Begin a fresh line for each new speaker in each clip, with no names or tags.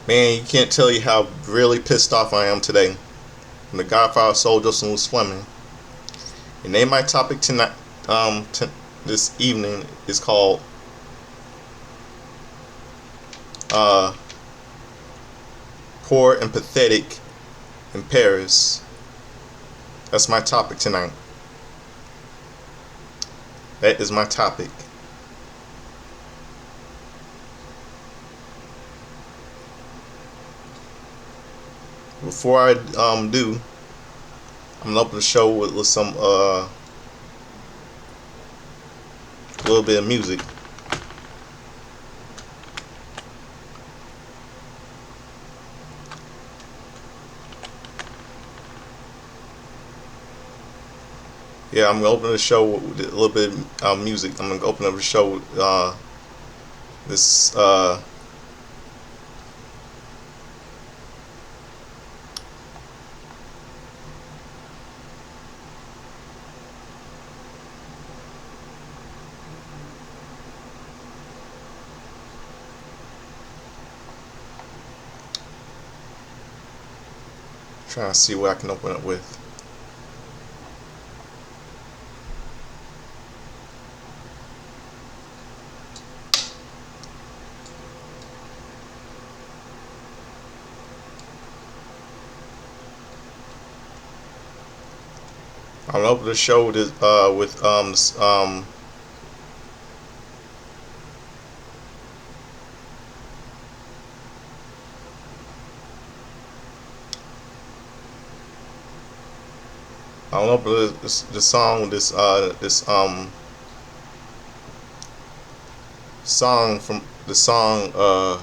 Man, you can't tell you how really pissed off I am today. I'm the Godfather Soul Justin Lewis Fleming. And name my topic tonight, this evening is called uh, "Poor and Pathetic in Paris." That's my topic tonight. That is my topic. Before I do, I'm gonna open the show with some a little bit of music. Yeah, I'm gonna open the show with a little bit of music. I'm gonna open up the show with this trying to see what I can open up with. I'm gonna open the show with I'm gonna open this song with this song from the song from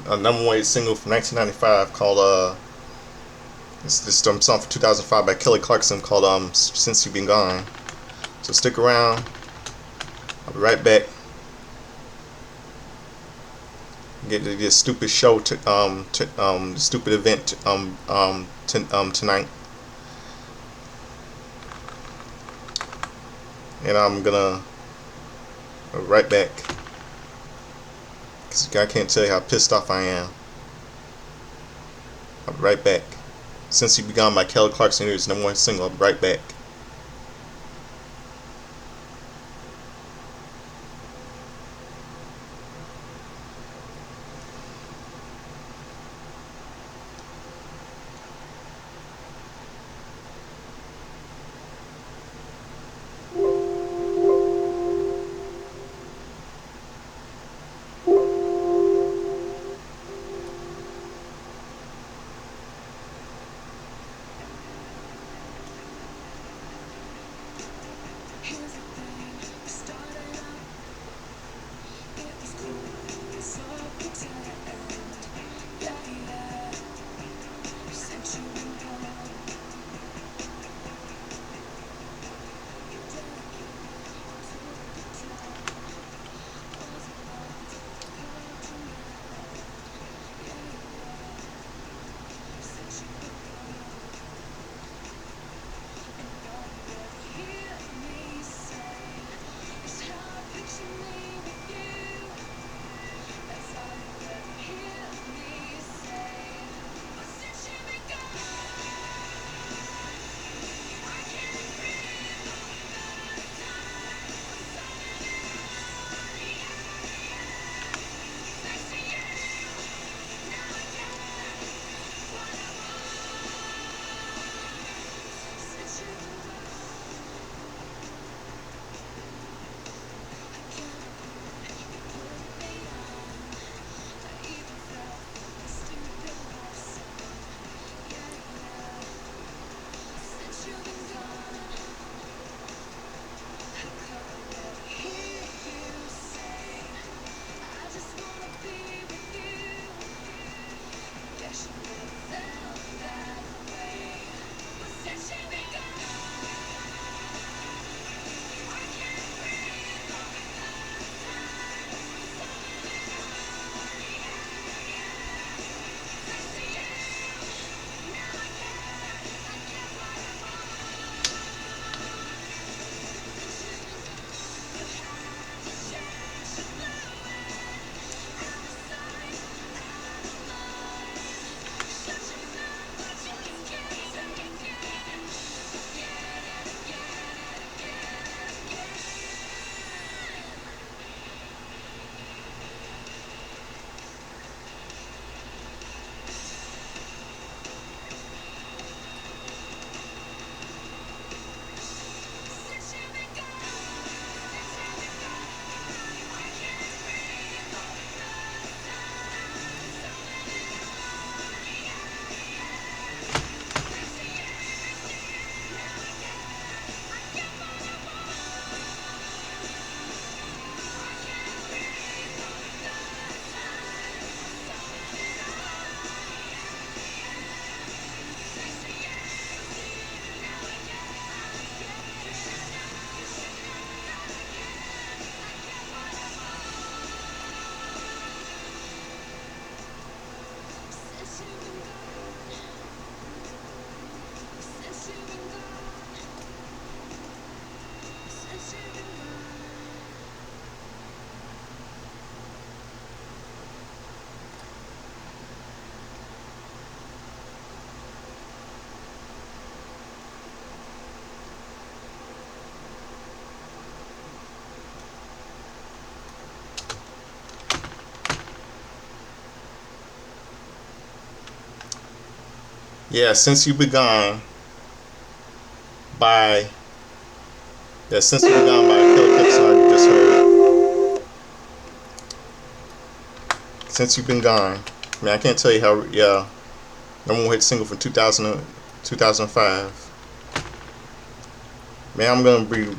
a number one single from 1995 called this song from 2005 by Kelly Clarkson called "Since You've Been Gone." So stick around. I'll be right back. Get to this stupid show stupid event tonight, and I'm gonna be right back. Cause I can't tell you how pissed off I am. I'll be right back. Since You Begun by Kelly Clarkson, is number one single. I'll be right back. Yeah, since you be gone by since you be gone by Kelly Clarkson, I just heard. Since you've been gone, man, I can't tell you how. Yeah, number one hit single from 2005. Man, I'm gonna be.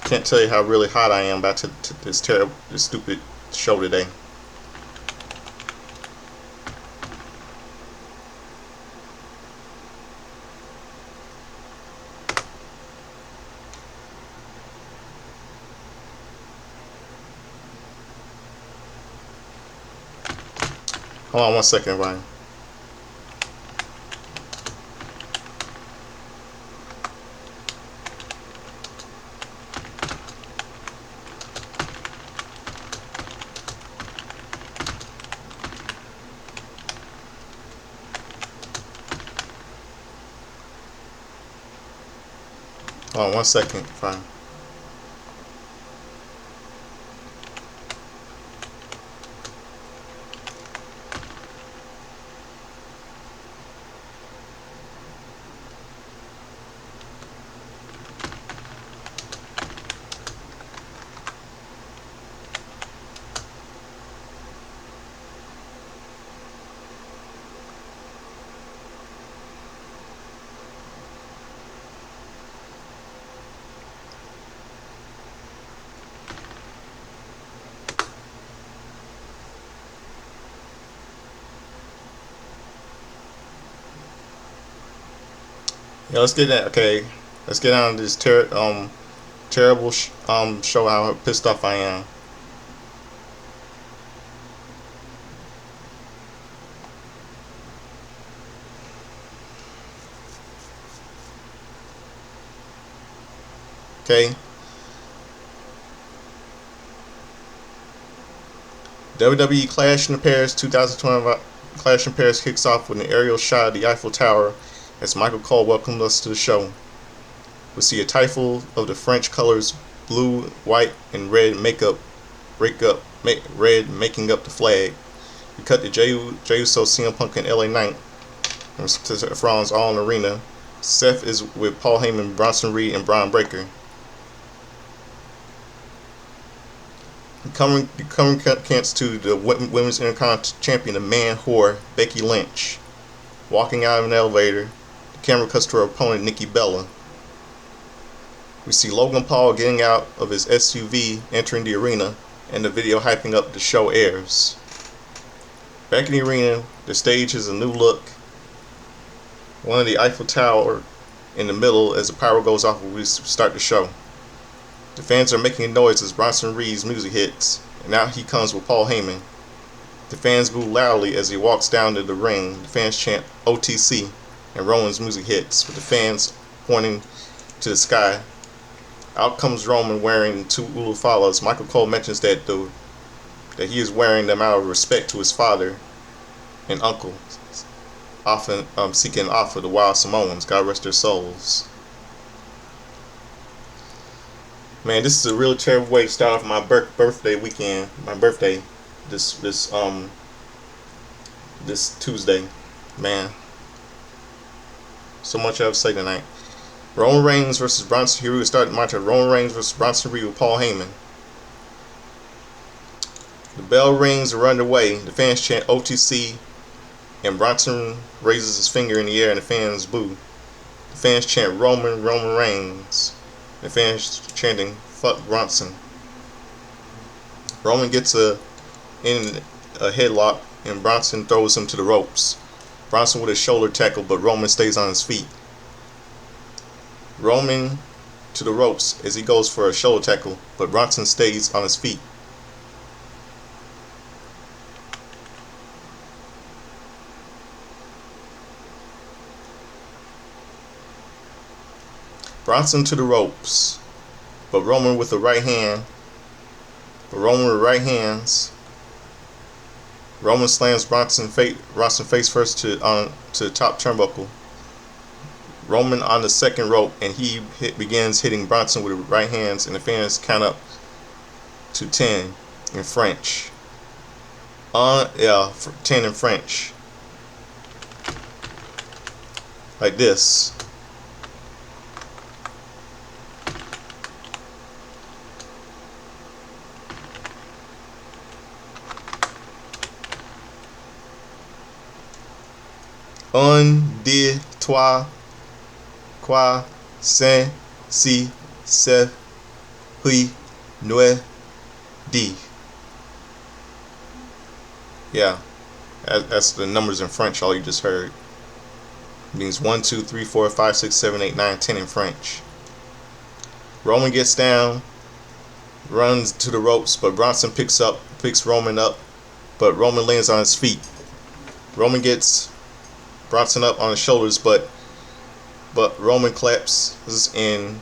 Can't tell you how really hot I am about this terrible, this stupid show today. Hold on 1 second, Ryan. Hold on 1 second, fine. Yeah, let's get that. Okay, let's get on this terrible show. How pissed off I am. Okay, WWE Clash in Paris 2020 Clash in Paris kicks off with an aerial shot of the Eiffel Tower as Michael Cole welcomed us to the show. We see a typhoon of the French colors blue, white, and red red making up the flag. We cut to Jey Uso, CM Punk, and LA Knight, and Franz all in the arena. Seth is with Paul Heyman, Bronson Reed, and Braun Breaker. Coming to the Women's Intercontinental Champion, the man whore, Becky Lynch. Walking out of an elevator, the camera cuts to her opponent, Nikki Bella. We see Logan Paul getting out of his SUV, entering the arena, and the video hyping up the show airs. Back in the arena, the stage has a new look. One of the Eiffel Tower in the middle as the pyro goes off when we start the show. The fans are making noise as Bronson Reed's music hits, and out he comes with Paul Heyman. The fans boo loudly as he walks down to the ring. The fans chant OTC, and Roman's music hits, with the fans pointing to the sky. Out comes Roman wearing two Ulufalas. Michael Cole mentions that he is wearing them out of respect to his father and uncle, often seeking off of the Wild Samoans. God rest their souls. Man, this is a really terrible way to start off my birthday weekend. My birthday, this Tuesday, man. So much I have to say tonight. Roman Reigns versus Bronson. Here we start the match. Roman Reigns versus Bronson Reed with Paul Heyman. The bell rings, are underway. The fans chant OTC, and Bronson raises his finger in the air, and the fans boo. The fans chant Roman Reigns. The fans chanting "Fuck Bronson." Roman gets in a headlock, and Bronson throws him to the ropes. Bronson with a shoulder tackle, but Roman stays on his feet. Roman to the ropes as he goes for a shoulder tackle, but Bronson stays on his feet. Bronson to the ropes, but Roman with the right hand. Roman with right hands. Roman slams Bronson face first to the top turnbuckle. Roman on the second rope, and he begins hitting Bronson with the right hands, and the fans count up to 10 in French. 10 in French. like this. Un, deux, trois, quatre, cinq, six, sept, huit, neuf, dix. Yeah, that's the numbers in French. All you just heard it means 1, 2, 3, 4, 5, 6, 7, 8, 9, 10 in French. Roman gets down, runs to the ropes, but Bronson picks Roman up, but Roman lands on his feet. Roman gets Bronson up on his shoulders, but Roman collapses and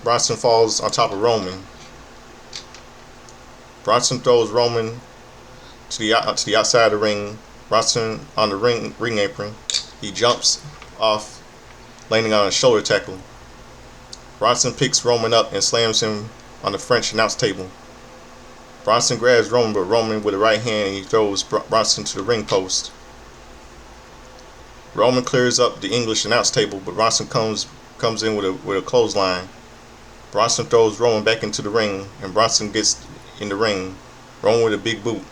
Bronson falls on top of Roman. Bronson throws Roman to the outside of the ring. Bronson on the ring apron. He jumps off, landing on a shoulder tackle. Bronson picks Roman up and slams him on the French announce table. Bronson grabs Roman, but Roman with the right hand, and he throws Bronson to the ring post. Roman clears up the English announce table, but Bronson comes in with a clothesline. Bronson throws Roman back into the ring, and Bronson gets in the ring. Roman with a big boot.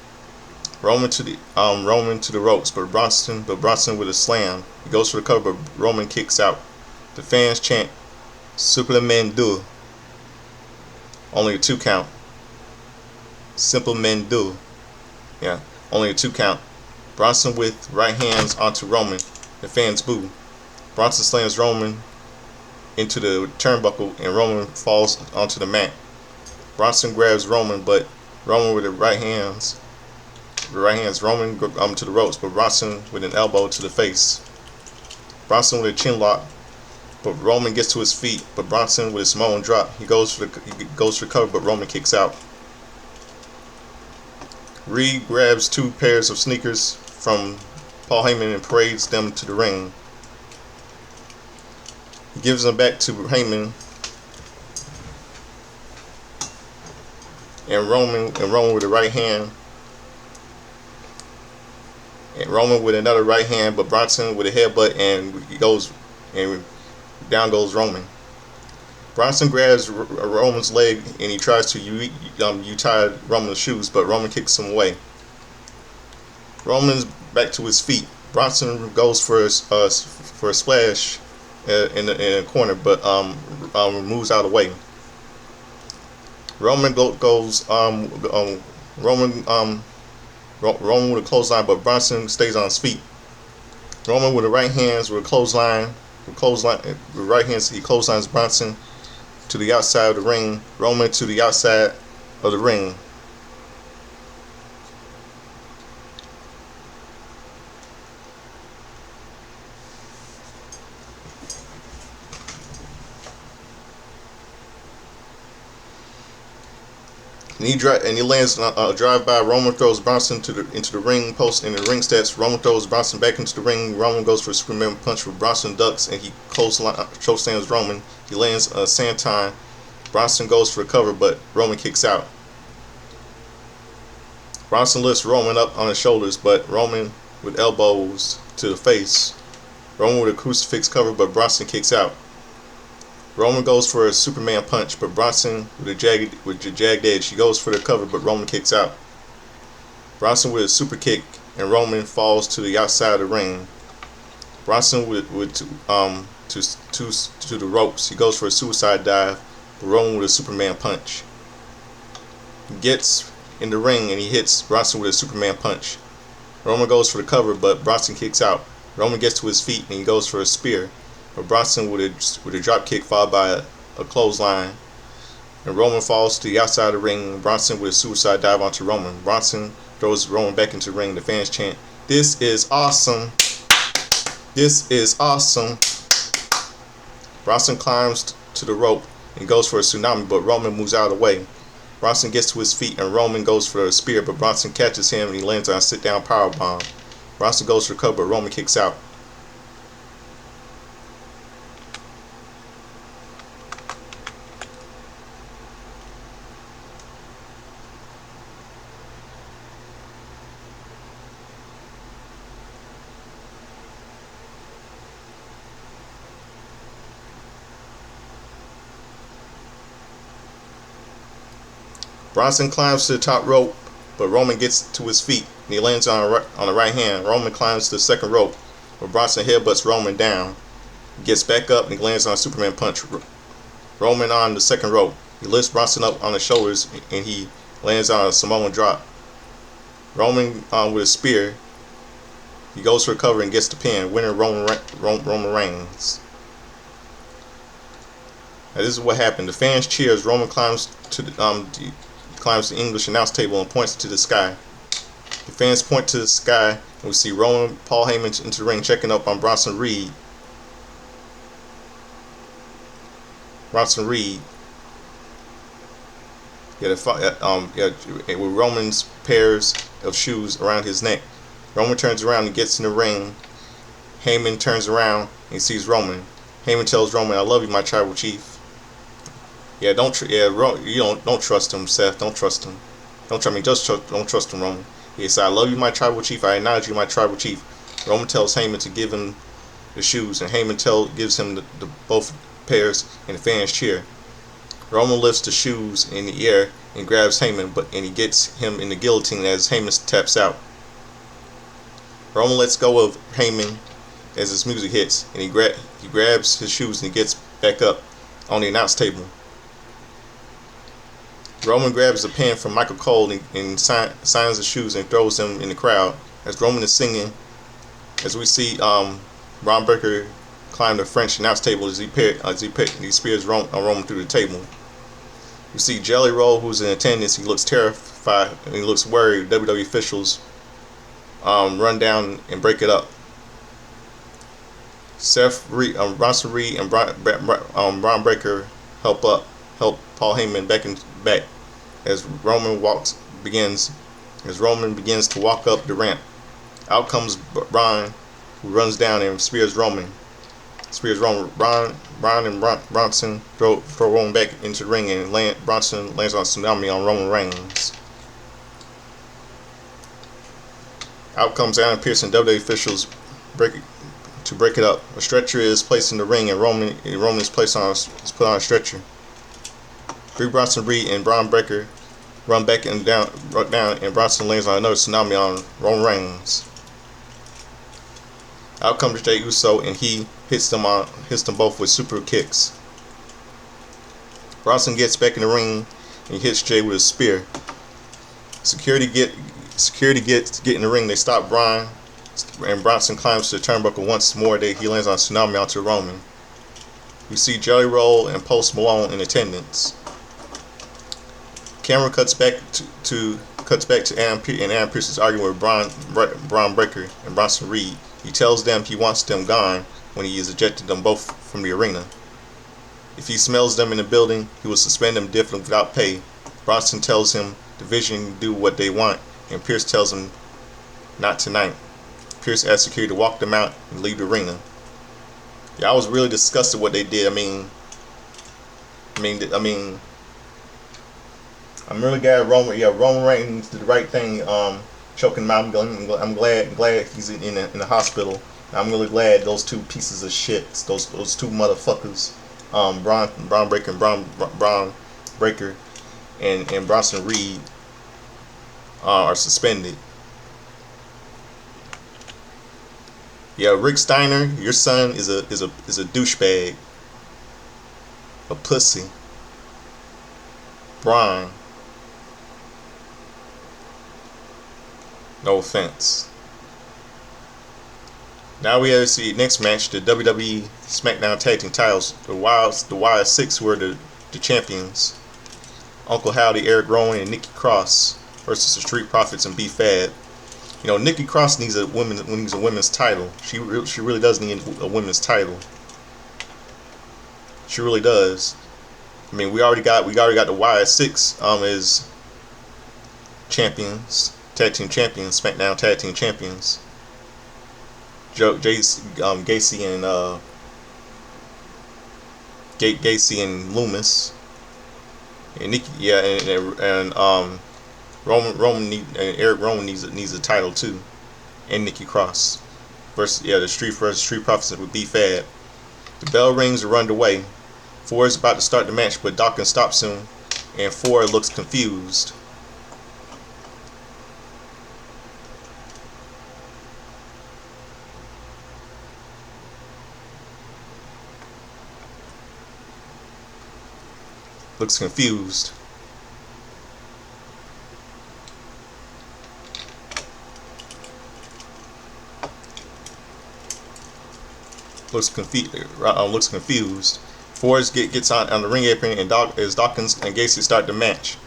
Roman to the ropes, but Bronson with a slam. He goes for the cover, but Roman kicks out. The fans chant "Supplement deux." Only a 2 count. Simplement deux. Yeah, only a 2 count. Bronson with right hands onto Roman. The fans boo. Bronson slams Roman into the turnbuckle, and Roman falls onto the mat. Bronson grabs Roman, but Roman with the right hands. Roman to the ropes, but Bronson with an elbow to the face. Bronson with a chin lock, but Roman gets to his feet, but Bronson with a Samoan drop. He goes for the cover, but Roman kicks out. Reed grabs 2 pairs of sneakers from Paul Heyman and parades them to the ring. He gives them back to Heyman, and Roman with the right hand. And Roman with another right hand, but Bronson with a headbutt, and down goes Roman. Bronson grabs Roman's leg, and he tries to tie Roman's shoes, but Roman kicks him away. Roman's back to his feet. Bronson goes for a splash in the corner, but moves out of the way. Roman Roman with a clothesline, but Bronson stays on his feet. Roman with the right hands with a clothesline. With right hands, he clotheslines Bronson to the outside of the ring. Roman to the outside of the ring. And he lands a drive-by. Roman throws Bronson into the ring post in the ring steps. Roman throws Bronson back into the ring. Roman goes for a Superman punch, with Bronson ducks, and he chokeslams Roman. He lands a senton. Bronson goes for a cover, but Roman kicks out. Bronson lifts Roman up on his shoulders, but Roman with elbows to the face. Roman with a crucifix cover, but Bronson kicks out. Roman goes for a Superman punch, but Bronson with a jagged edge. He goes for the cover, but Roman kicks out. Bronson with a super kick, and Roman falls to the outside of the ring. Bronson to the ropes. He goes for a suicide dive, but Roman with a Superman punch. He gets in the ring and he hits Bronson with a Superman punch. Roman goes for the cover, but Bronson kicks out. Roman gets to his feet and he goes for a spear, but Bronson with a drop kick followed by a clothesline. And Roman falls to the outside of the ring. Bronson with a suicide dive onto Roman. Bronson throws Roman back into the ring. The fans chant, "This is awesome! This is awesome!" Bronson climbs to the rope and goes for a tsunami, but Roman moves out of the way. Bronson gets to his feet and Roman goes for a spear, but Bronson catches him and he lands on a sit-down powerbomb. Bronson goes for the cover, but Roman kicks out. Bronson climbs to the top rope, but Roman gets to his feet and he lands on the right hand. Roman climbs to the second rope, but Bronson headbutts Roman down. He gets back up and he lands on a Superman punch. Roman on the second rope. He lifts Bronson up on the shoulders and he lands on a Samoan drop. Roman with a spear. He goes for a cover and gets the pin. Winner Roman Reigns. Now this is what happened. The fans cheer as Roman climbs to the English announce table and points to the sky. The fans point to the sky and we see Roman, Paul Heyman into the ring checking up on Bronson Reed. With Roman's pairs of shoes around his neck. Roman turns around and gets in the ring. Heyman turns around and sees Roman. Heyman tells Roman, "I love you, my tribal chief." Don't trust him, Seth. Don't trust him. Don't trust him, Roman. He said, "I love you, my tribal chief. I acknowledge you, my tribal chief." Roman tells Heyman to give him the shoes, and Heyman gives him the both pairs, and the fans cheer. Roman lifts the shoes in the air and grabs Heyman, and he gets him in the guillotine as Heyman taps out. Roman lets go of Heyman as his music hits, and he grabs his shoes and he gets back up on the announce table. Roman grabs a pen from Michael Cole and signs the shoes and throws them in the crowd. As Roman is singing, as we see Ron Breakker climb the French announce table as he spears Roman through the table. We see Jelly Roll, who's in attendance. He looks terrified and he looks worried. WWE officials run down and break it up. Bronson Reed and Ron Breakker help Paul Heyman back as Roman begins to walk up the ramp. Out comes Brian, who runs down and spears Roman. Brian and Bronson throw Roman back into the ring, and Bronson lands on a tsunami on Roman Reigns. Out comes Adam Pearce and WWE officials to break it up. A stretcher is placed in the ring, and Roman is put on a stretcher. Bronson Reed and Ron Breakker run back and down, and Bronson lands on another tsunami on Roman Reigns. Out comes Jey Uso, and he hits them both with super kicks. Bronson gets back in the ring and hits Jey with a spear. Security get in the ring. They stop Brian, and Bronson climbs to the turnbuckle once more. He lands on a tsunami onto Roman. We see Jelly Roll and Post Malone in attendance. Camera cuts back to Adam Pearce, and Adam Pearce is arguing with Bron Breakker and Bronson Reed. He tells them he wants them gone when he has ejected them both from the arena. If he smells them in the building, he will suspend them indefinitely without pay. Bronson tells him the Vision can do what they want, and Pearce tells him not tonight. Pearce asks security to walk them out and leave the arena. I was really disgusted what they did. I'm really glad Roman Reigns did the right thing, choking him out. I'm glad he's in the hospital. I'm really glad those two pieces of shit, those two motherfuckers, Bron Breakker and Bronson Reed are suspended. Rick Steiner, your son is a douchebag, a pussy. Brian, no offense. Now we have to see next match, the WWE SmackDown Tag Team titles. The Wild Six were the champions. Uncle Howdy, Eric Rowan, and Nikki Cross versus the Street Profits and B-Fab. Nikki Cross needs a women's title. She really does need a women's title. She really does. We already got the Wild Six as champions, tag team champions, SmackDown Tag Team champions. Gacy and Loomis, and Nikki, and Eric Rowan needs a title too, and Nikki Cross versus the Street Profits with B-Fab. The bell rings are underway. Ford is about to start the match, but Dawkins stops him and Ford looks confused. Looks confused. Looks confused. Ford gets on the ring apron, and as Dawkins and Gacy start the match.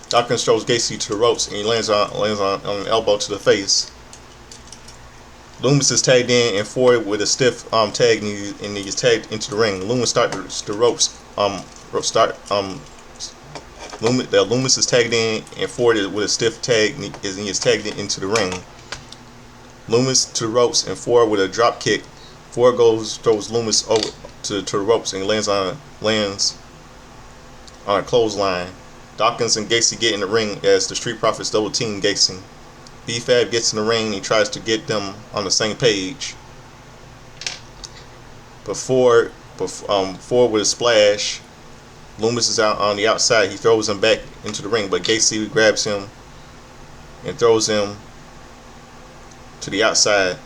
Dawkins throws Gacy to the ropes, and he lands on an elbow to the face. Loomis is tagged in, and Ford with a stiff tag, and he is tagged into the ring. Loomis starts the ropes. Loomis is tagged in, and Ford with a stiff tag, and he is tagged into the ring. Loomis to the ropes, and Ford with a drop kick. Ford throws Loomis over to the ropes, and lands on a clothesline. Dawkins and Gacy get in the ring as the Street Profits double team Gacy. B-Fab gets in the ring, and he tries to get them on the same page. But Ford with a splash. Loomis is out on the outside. He throws him back into the ring, but Gacy grabs him and throws him to the outside.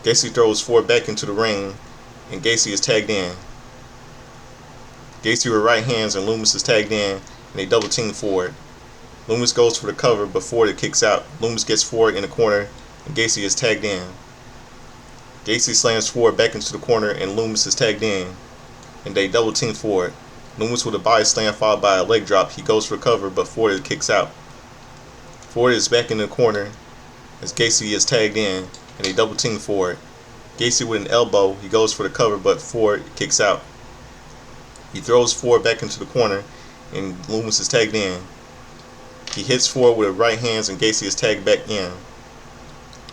Gacy throws Ford back into the ring, and Gacy is tagged in. Gacy with right hands, and Loomis is tagged in, and they double team Ford. Loomis goes for the cover, but Ford kicks out. Loomis gets Ford in the corner, and Gacy is tagged in. Gacy slams Ford back into the corner, and Loomis is tagged in, and they double team Ford. Loomis with a body slam followed by a leg drop. He goes for cover, but Ford kicks out. Ford is back in the corner as Gacy is tagged in, and they double team Ford. Gacy with an elbow. He goes for the cover, but Ford kicks out. He throws Ford back into the corner, and Loomis is tagged in. He hits Ford with the right hands, and Gacy is tagged back in.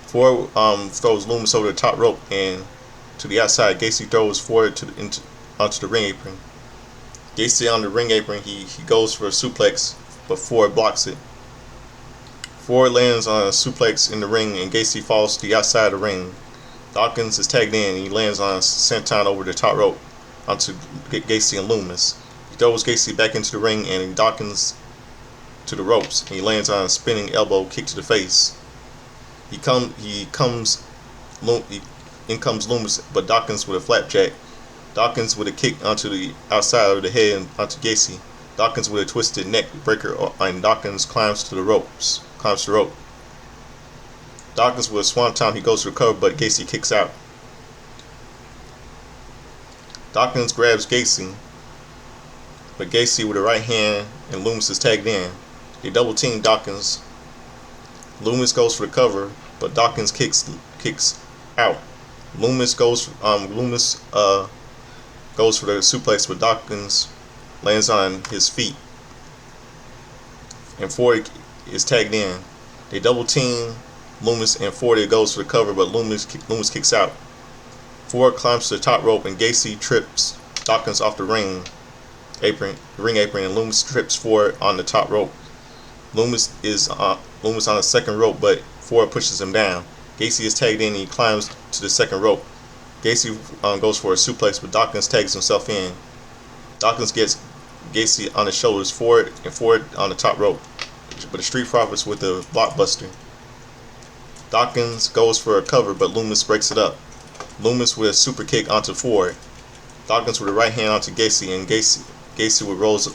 Ford throws Loomis over the top rope and to the outside. Gacy throws Ford onto the ring apron. Gacy on the ring apron, he goes for a suplex, but Ford blocks it. Ford lands on a suplex in the ring, and Gacy falls to the outside of the ring. Dawkins is tagged in, and he lands on a senton over the top rope onto Gacy and Loomis. He throws Gacy back into the ring, and Dawkins to the ropes, and he lands on a spinning elbow kick to the face. In comes Loomis, but Dawkins with a flapjack. Dawkins with a kick onto the outside of the head and onto Gacy. Dawkins with a twisted neck breaker, and Dawkins climbs the rope. Dawkins with a swanton, he goes to the cover, but Gacy kicks out. Dawkins grabs Gacy, but Gacy with a right hand, and Loomis is tagged in. They double team Dawkins. Loomis goes for the cover, but Dawkins kicks out. Loomis goes for the suplex, but Dawkins lands on his feet, and Ford is tagged in. They double team Loomis, and Ford goes for the cover, but Loomis kicks out. Ford climbs to the top rope, and Gacy trips Dawkins off the ring apron, and Loomis trips Ford on the top rope. Loomis on the second rope, but Ford pushes him down. Gacy is tagged in, and he climbs to the second rope. Gacy goes for a suplex, but Dawkins tags himself in. Dawkins gets Gacy on his shoulders, Ford on the top rope, but the Street Profits with the blockbuster. Dawkins goes for a cover, but Loomis breaks it up. Loomis with a super kick onto Ford. Dawkins with a right hand onto Gacy, and Gacy with rolls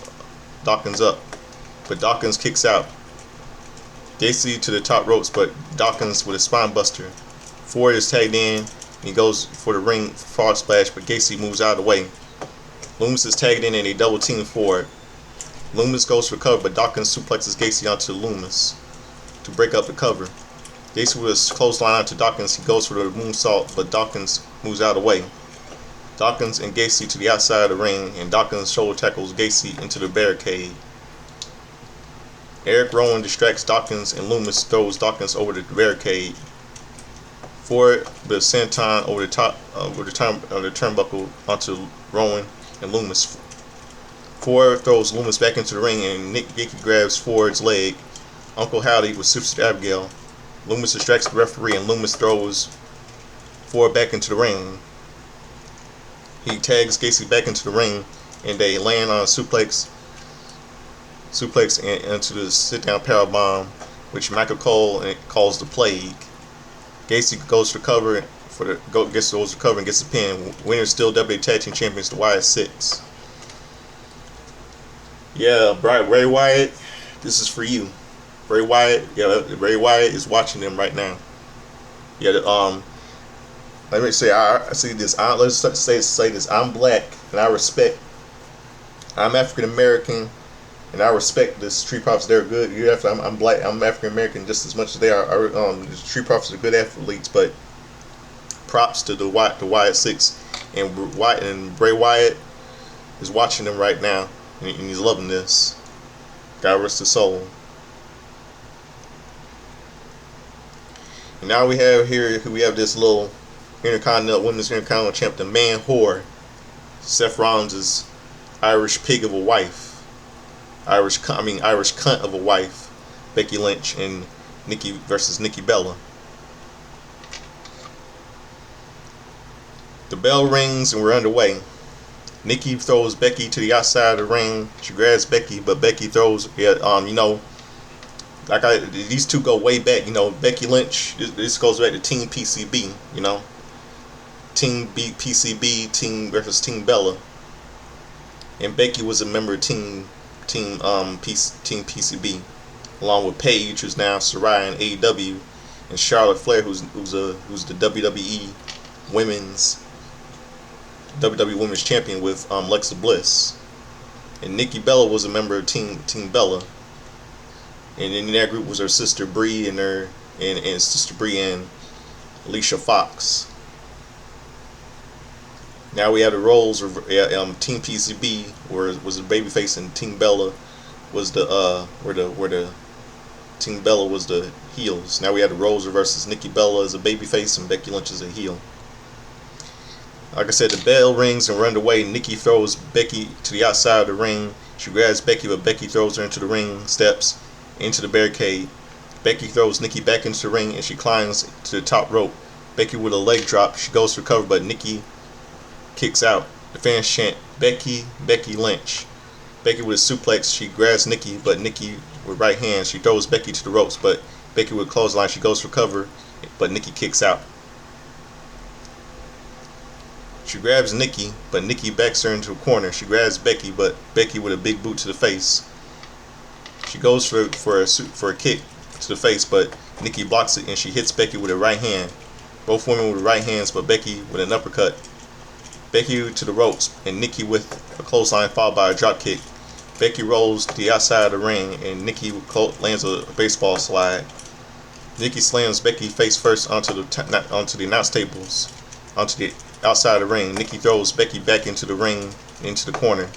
Dawkins up, but Dawkins kicks out. Gacy to the top ropes, but Dawkins with a spine buster. Ford is tagged in. He goes for the ring frog splash, but Gacy moves out of the way. Loomis is tagged in, and they double team Ford. Loomis goes for cover, but Dawkins suplexes Gacy onto Loomis to break up the cover. Gacy with a clothesline onto Dawkins. He goes for the moonsault, but Dawkins moves out of the way. Dawkins and Gacy to the outside of the ring, and Dawkins shoulder tackles Gacy into the barricade. Eric Rowan distracts Dawkins, and Loomis throws Dawkins over the barricade. Ford the senton over the top of the turnbuckle onto Rowan and Loomis. Ford throws Loomis back into the ring, and Nick Gickie grabs Ford's leg. Uncle Howdy with Sister Abigail. Loomis distracts the referee, and Loomis throws Ford back into the ring. He tags Gacy back into the ring, and they land on a suplex. suplex into the sit-down power bomb, which Michael Cole calls the plague. Gacy goes for cover goes for cover and gets the pin. Winner still WWE Tag Team Champions, the Wyatt Six. Yeah, Bray Wyatt, this is for you. Bray Wyatt is watching them right now. Yeah, let me say I see this. Let's say this. I'm black and I respect. I'm African American and I respect the Street Profits. They're good. I'm black. I'm African American just as much as they are. The Street Profits are good athletes, but props to the Wyatt Six and Bray Wyatt is watching them right now and he's loving this. God rest his soul. And now we have this little Women's Intercontinental Champ, the man whore, Seth Rollins' Irish pig of a wife, Irish cunt of a wife, Becky Lynch and Nikki versus Nikki Bella. The bell rings and we're underway. Nikki throws Becky to the outside of the ring. She grabs Becky, but Becky throws, these two go way back. Becky Lynch, this goes back to Team PCB, Team PCB, Team versus Team Bella. And Becky was a member of Team PCB, along with Paige, who's now Saraya in AEW, and Charlotte Flair, who's the WWE Women's Champion with Alexa Bliss. And Nikki Bella was a member of Team Bella. And in that group was her sister Bree and Sister Bree and Alicia Fox. Now we have the roles of Team PCB was the babyface and Team Bella was where Team Bella was the heels. Now we have the roles versus Nikki Bella as a babyface and Becky Lynch as a heel. Like I said, the bell rings and we're underway. Nikki throws Becky to the outside of the ring. She grabs Becky, but Becky throws her into the ring steps, into the barricade. Becky throws Nikki back into the ring and she climbs to the top rope. Becky with a leg drop. She goes for cover, but Nikki kicks out. The fans chant, Becky, Becky Lynch. Becky with a suplex. She grabs Nikki, but Nikki with right hand. She throws Becky to the ropes, but Becky with a clothesline. She goes for cover, but Nikki kicks out. She grabs Nikki, but Nikki backs her into a corner. She grabs Becky, but Becky with a big boot to the face. She goes for a kick to the face, but Nikki blocks it and she hits Becky with her right hand. Both women with right hands, but Becky with an uppercut. Becky to the ropes and Nikki with a clothesline followed by a drop kick. Becky rolls to the outside of the ring and Nikki lands a baseball slide. Nikki slams Becky face first onto the announce tables, onto the outside of the ring. Nikki throws Becky back into the ring, into the corner.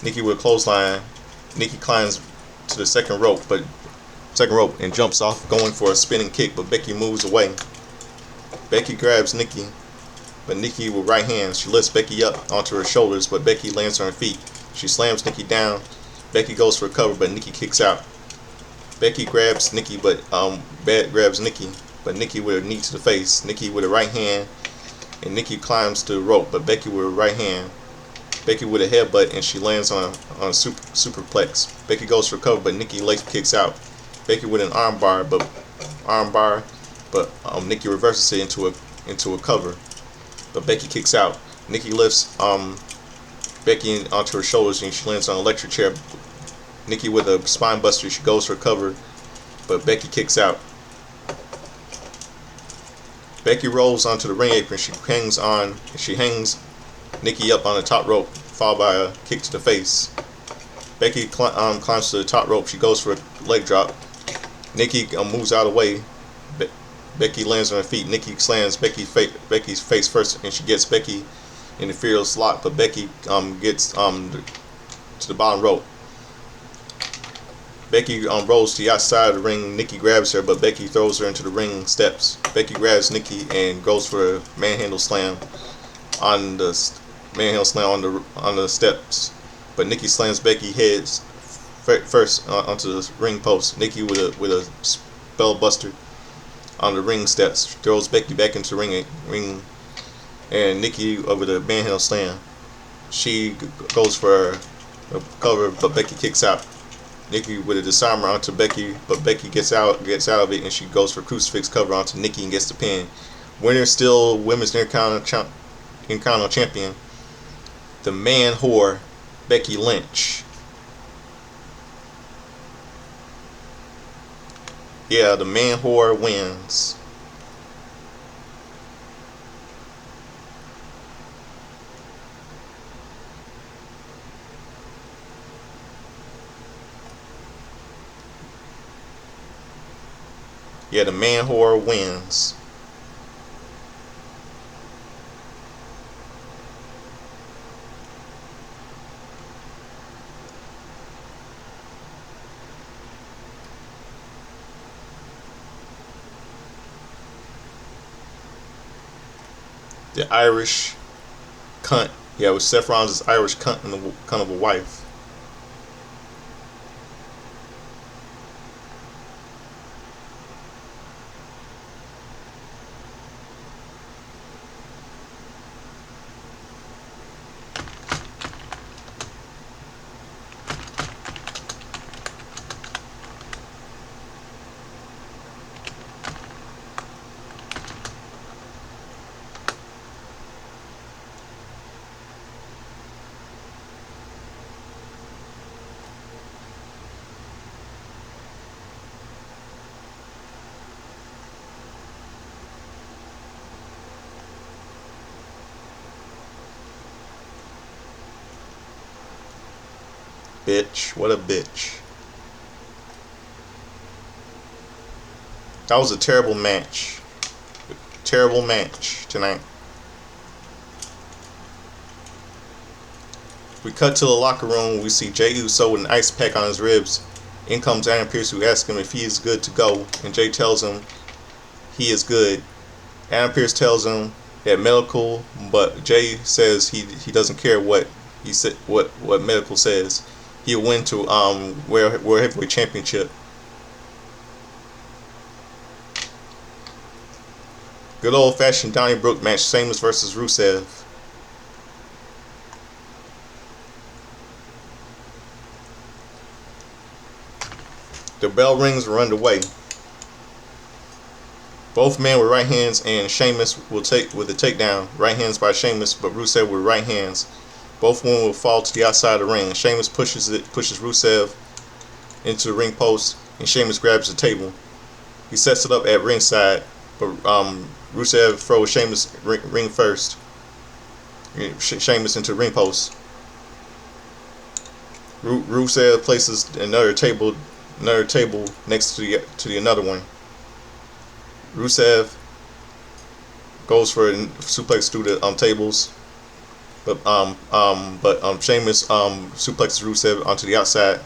Nikki with a clothesline. Nikki climbs to the second rope and jumps off, going for a spinning kick, but Becky moves away. Becky grabs Nikki, but Nikki with right hand. She lifts Becky up onto her shoulders, but Becky lands on her feet. She slams Nikki down. Becky goes for a cover, but Nikki kicks out. Becky grabs Nikki, but Nikki with a knee to the face. Nikki with a right hand, and Nikki climbs to the rope, but Becky with her right hand. Becky with a headbutt, and she lands on a superplex. Becky goes for cover, but Nikki kicks out. Becky with an armbar, but Nikki reverses it into a cover, but Becky kicks out. Nikki lifts Becky onto her shoulders, and she lands on an electric chair. Nikki with a spine buster. She goes for cover, but Becky kicks out. Becky rolls onto the ring apron. She hangs Nikki up on the top rope, followed by a kick to the face. Becky climbs to the top rope. She goes for a leg drop. Nikki moves out of the way. Becky lands on her feet. Nikki slams Becky's face first, and she gets Becky in the fearless lock, but Becky gets to the bottom rope. Becky rolls to the outside of the ring. Nikki grabs her, but Becky throws her into the ring steps. Becky grabs Nikki and goes for a manhandle slam on the steps, but Nikki slams Becky heads first onto the ring post. Nikki with a spell buster on the ring steps throws Becky back into the ring, and Nikki over the manhandle slam. She goes for a cover, but Becky kicks out. Nikki with a disarmer onto Becky, but Becky gets out of it, and she goes for crucifix cover onto Nikki and gets the pin. Winner still women's Intercontinental Champion, the man whore Becky Lynch. Yeah, the man whore wins. Yeah, the man whore wins. The Irish cunt. Yeah, with Seth Rollins' Irish cunt and the cunt of a wife. Bitch. What a bitch. That was a terrible match. Terrible match tonight. We cut to the locker room. We see Jey Uso with an ice pack on his ribs. In comes Adam Pearce, who asks him if he is good to go, and Jey tells him he is good. Adam Pearce tells him that medical, but Jey says he doesn't care what he said, what medical says. He'll win to World Heavyweight Championship. Good old fashioned Donnybrook match, Sheamus versus Rusev. The bell rings, we're underway. Both men with right hands, and Sheamus will take with the takedown. Right hands by Sheamus, but Rusev with right hands. Both men will fall to the outside of the ring. Sheamus pushes Rusev into the ring post, and Sheamus grabs the table. He sets it up at ringside, but Rusev throws Sheamus ring first. Sheamus into the ring post. Rusev places another table next to the another one. Rusev goes for a suplex through the tables, but Sheamus suplexes Rusev onto the outside.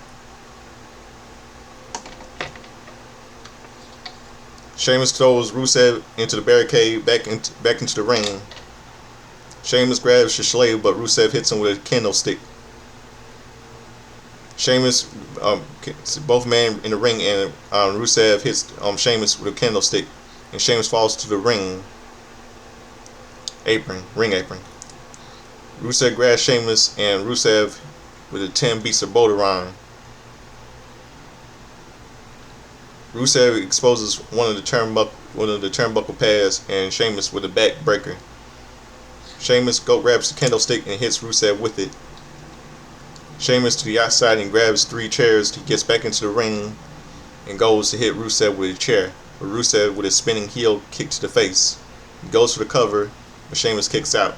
Sheamus throws Rusev into the barricade, back into the ring. Sheamus grabs Shishlev, but Rusev hits him with a kendo stick. Sheamus, both men in the ring, and Rusev hits Sheamus with a kendo stick, and Sheamus falls to the ring apron. Rusev grabs Sheamus, and Rusev with a 10 beats of Boulderon. Rusev exposes one of the turnbuckle pads, and Sheamus with a back breaker. Sheamus grabs the kendo stick and hits Rusev with it. Sheamus to the outside and grabs 3 chairs. He gets back into the ring and goes to hit Rusev with a chair, but Rusev with a spinning heel kick to the face. He goes for the cover, but Sheamus kicks out.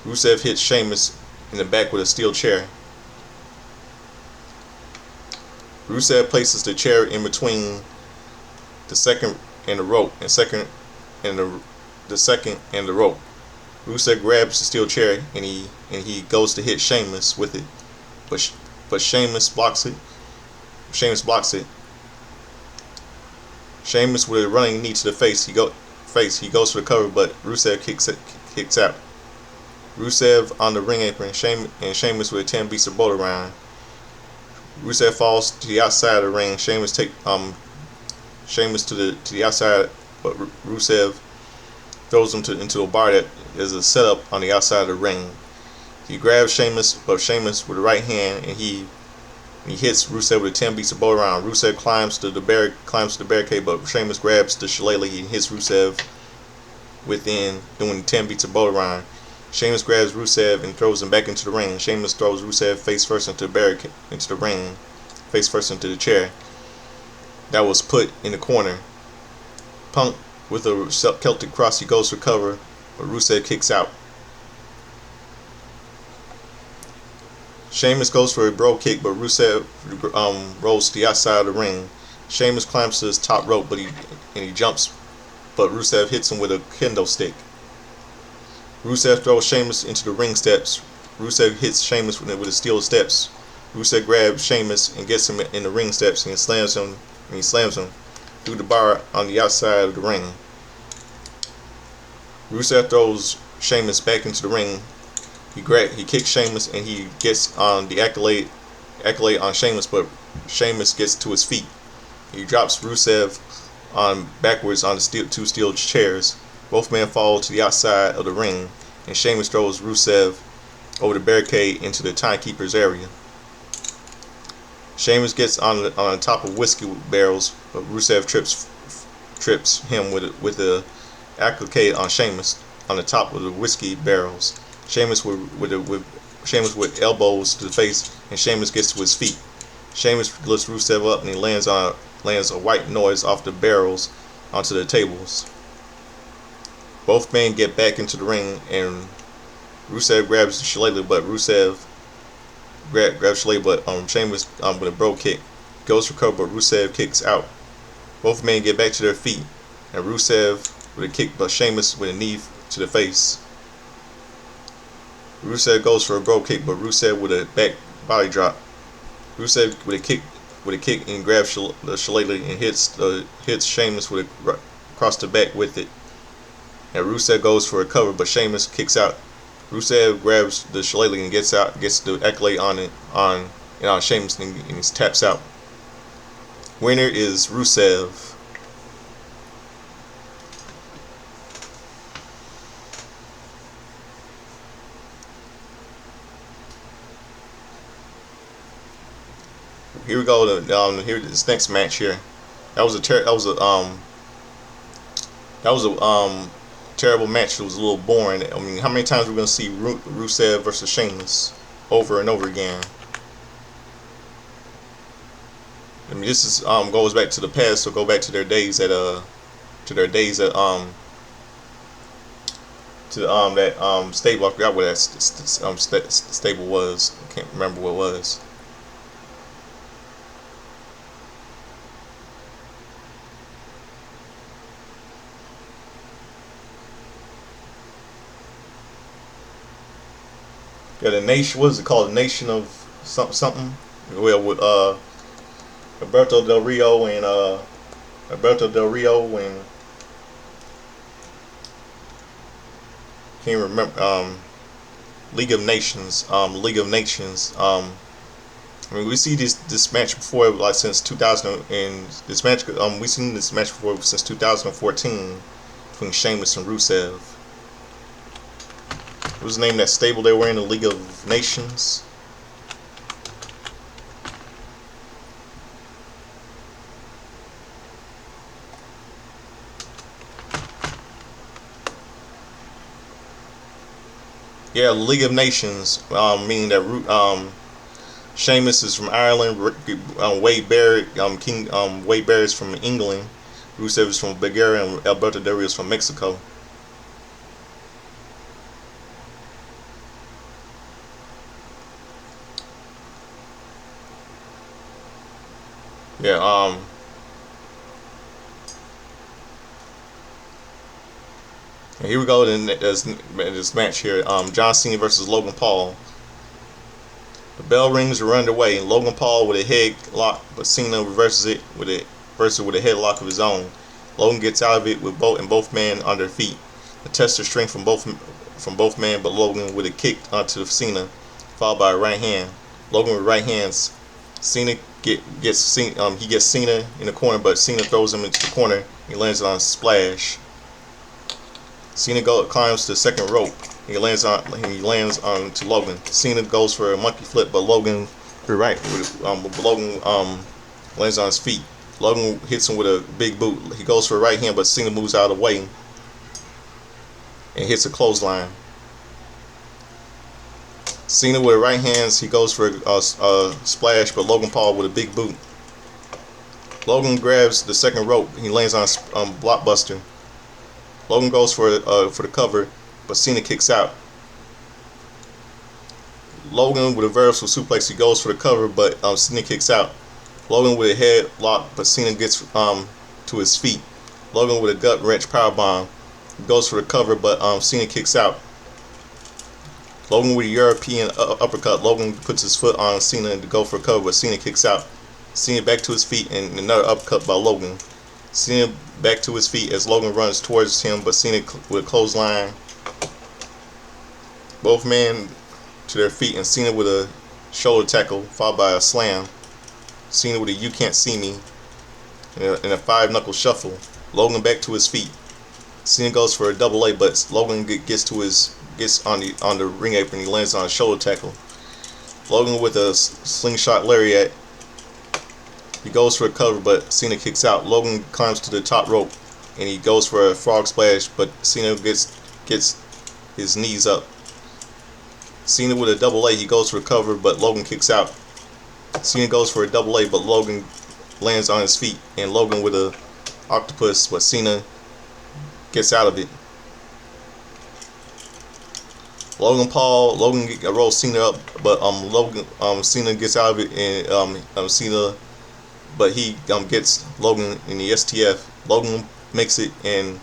Rusev hits Sheamus in the back with a steel chair. Rusev places the chair in between the second and the rope, the second and the rope. Rusev grabs the steel chair and he goes to hit Sheamus with it, but Sheamus blocks it. Sheamus with a running knee to the face. He goes for the cover, but Rusev kicks out. Rusev on the ring apron, and Sheamus with a 10 beats of boulder round. Rusev falls to the outside of the ring. Sheamus to the outside, but Rusev throws him into a bar that is a setup on the outside of the ring. He grabs Sheamus, but Sheamus with the right hand, and he And he hits Rusev with a 10 beats of boat around. Rusev climbs to the barricade, but Sheamus grabs the shillelagh and hits Rusev within, doing 10 beats of boat around. Sheamus grabs Rusev and throws him back into the ring. Sheamus throws Rusev face first into the ring, face first into the chair that was put in the corner. Punk with a Celtic cross, he goes for cover, but Rusev kicks out. Sheamus goes for a bro kick, but Rusev rolls to the outside of the ring. Sheamus climbs to his top rope, but he jumps, but Rusev hits him with a kendo stick. Rusev throws Sheamus into the ring steps. Rusev hits Sheamus with the steel steps. Rusev grabs Sheamus and gets him in the ring steps, and he slams him through the bar on the outside of the ring. Rusev throws Sheamus back into the ring. He kicks Sheamus and he gets on the accolade on Sheamus, but Sheamus gets to his feet. He drops Rusev backwards on the two steel chairs. Both men fall to the outside of the ring, and Sheamus throws Rusev over the barricade into the timekeeper's area. Sheamus gets on the top of whiskey barrels, but Rusev trips him with the accolade on Sheamus on the top of the whiskey barrels. Sheamus with elbows to the face, and Sheamus gets to his feet. Sheamus lifts Rusev up and he lands a white noise off the barrels onto the tables. Both men get back into the ring, and Rusev grabs the shillelagh, but Sheamus with a bro kick goes for cover, but Rusev kicks out. Both men get back to their feet, and Rusev with a kick, but Sheamus with a knee to the face. Rusev goes for a bro kick, but Rusev with a back body drop. Rusev with a kick and grabs the shillelagh and hits Sheamus across the back with it. And Rusev goes for a cover, but Sheamus kicks out. Rusev grabs the shillelagh and gets the accolade on Sheamus, and he taps out. Winner is Rusev. Here we go. Here this next match here. That was a terrible match. It was a little boring. I mean, how many times are we gonna see Rusev versus Sheamus over and over again? I mean, this is goes back to the past, so go back to their days at that stable. I forgot what that stable was. I can't remember what it was. Yeah, the nation. What is it called? The Nation of something. Well, with Alberto Del Rio and can't remember. League of Nations. League of Nations. I mean, we see this match before, like since 2000, and this match we've seen this match before since 2014 between Sheamus and Rusev. What was the name of that stable they were in, the League of Nations? Yeah, League of Nations, meaning that Sheamus is from Ireland, Wade Barrett, Wade Barrett is from England, Rusev is from Bulgaria, and Alberto Del Rio is from Mexico. Yeah, here we go in this match here. John Cena versus Logan Paul. The bell rings are underway, and Logan Paul with a head lock, but Cena reverses it with a headlock of his own. Logan gets out of it with both men on their feet. A test of strength from both men, but Logan with a kick onto Cena, followed by a right hand. Logan with right hands. Cena gets Cena in the corner, but Cena throws him into the corner. He lands on a splash. Cena climbs to the second rope. He lands on to Logan. Cena goes for a monkey flip, but Logan You're right. With Logan lands on his feet. Logan hits him with a big boot. He goes for a right hand, but Cena moves out of the way and hits a clothesline. Cena with right hands, he goes for a splash, but Logan Paul with a big boot. Logan grabs the second rope. He lands on a blockbuster. Logan goes for the cover, but Cena kicks out. Logan with a vertical suplex. He goes for the cover, but Cena kicks out. Logan with a headlock, but Cena gets to his feet. Logan with a gut wrench powerbomb. He goes for the cover, but Cena kicks out. Logan with a European uppercut. Logan puts his foot on Cena to go for a cover, but Cena kicks out. Cena back to his feet and another uppercut by Logan. Cena back to his feet as Logan runs towards him, but Cena with a clothesline. Both men to their feet, and Cena with a shoulder tackle followed by a slam. Cena with a "you can't see me" and a 5-knuckle shuffle. Logan back to his feet. Cena goes for a double A, but Logan gets on the ring apron. He lands on a shoulder tackle. Logan with a slingshot lariat. He goes for a cover, but Cena kicks out. Logan climbs to the top rope and he goes for a frog splash, but Cena gets his knees up. Cena with a double A. He goes for a cover, but Logan kicks out. Cena goes for a double A, but Logan lands on his feet, and Logan with a octopus, but Cena gets out of it. Logan rolls Cena up, but Cena gets out of it, and Cena, but he gets Logan in the STF. Logan makes it in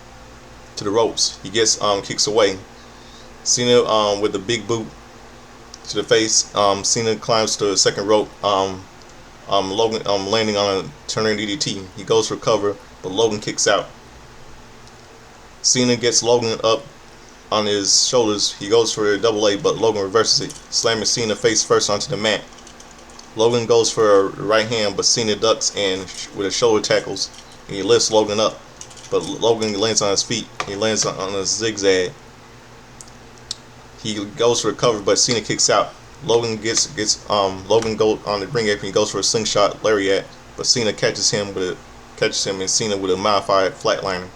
to the ropes. He gets kicks away. Cena with a big boot to the face. Cena climbs to the second rope. Logan landing on a turner DDT. He goes for cover, but Logan kicks out. Cena gets Logan up on his shoulders. He goes for a double A, but Logan reverses it, slamming Cena face first onto the mat. Logan goes for a right hand, but Cena ducks and with his shoulder tackles, and he lifts Logan up, but Logan lands on his feet. He lands on a zigzag. He goes for a cover, but Cena kicks out. Logan Logan goes on the ring apron. He goes for a slingshot lariat, but Cena catches him and Cena with a modified flatliner.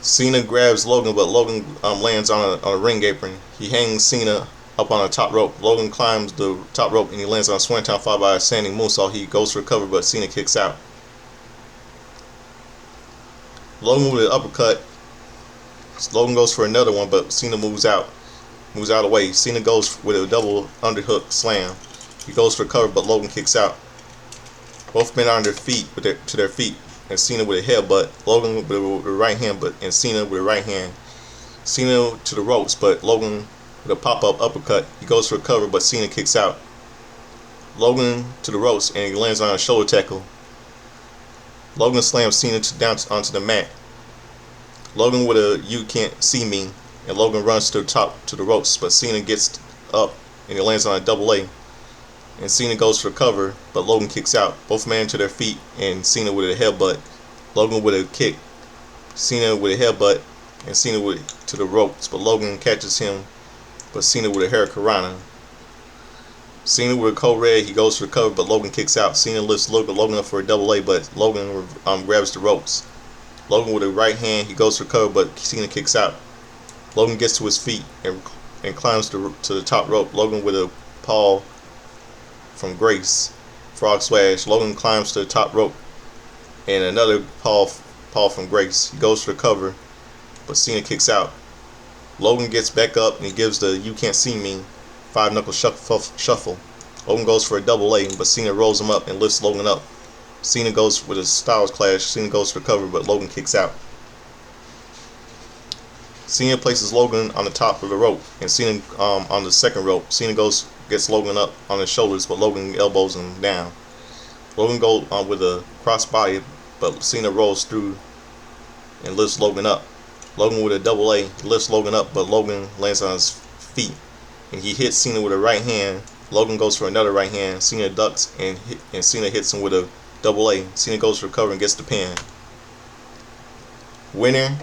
Cena grabs Logan, but Logan lands on a ring apron. He hangs Cena up on a top rope. Logan climbs the top rope and he lands on a swanton followed by a standing moonsault. He goes for a cover, but Cena kicks out. Logan with an uppercut. Logan goes for another one, but Cena moves out of the way. Cena goes with a double underhook slam. He goes for cover, but Logan kicks out. Both men are on their feet to their feet, and Cena with a headbutt. Logan with a right hand, and Cena with a right hand. Cena to the ropes, but Logan with a pop-up uppercut. He goes for a cover, but Cena kicks out. Logan to the ropes, and he lands on a shoulder tackle. Logan slams Cena down onto the mat. Logan with a "you can't see me," and Logan runs to the top to the ropes, but Cena gets up and he lands on a double A. And Cena goes for cover, but Logan kicks out. Both men to their feet, and Cena with a headbutt. Logan with a kick. Cena with a headbutt, and Cena to the ropes, but Logan catches him, but Cena with a hurricanrana. Cena with a code red. He goes for cover, but Logan kicks out. Cena lifts Logan up for a double A, but Logan grabs the ropes. Logan with a right hand. He goes for cover, but Cena kicks out. Logan gets to his feet and climbs to the top rope. Logan with a paw from Grace, frog splash. Logan climbs to the top rope and another paw from Grace. He goes for the cover, but Cena kicks out. Logan gets back up and he gives the "you can't see me" 5-knuckle shuffle. Logan goes for a double A, but Cena rolls him up and lifts Logan up. Cena goes with a Styles Clash. Cena goes for cover, but Logan kicks out. Cena places Logan on the top of the rope, and Cena on the second rope. Cena gets Logan up on his shoulders, but Logan elbows him down. Logan goes with a crossbody, but Cena rolls through and lifts Logan up. Logan with a double A lifts Logan up, but Logan lands on his feet, and he hits Cena with a right hand. Logan goes for another right hand. Cena ducks, and Cena hits him with a double A. Cena goes for cover and gets the pin. Winner,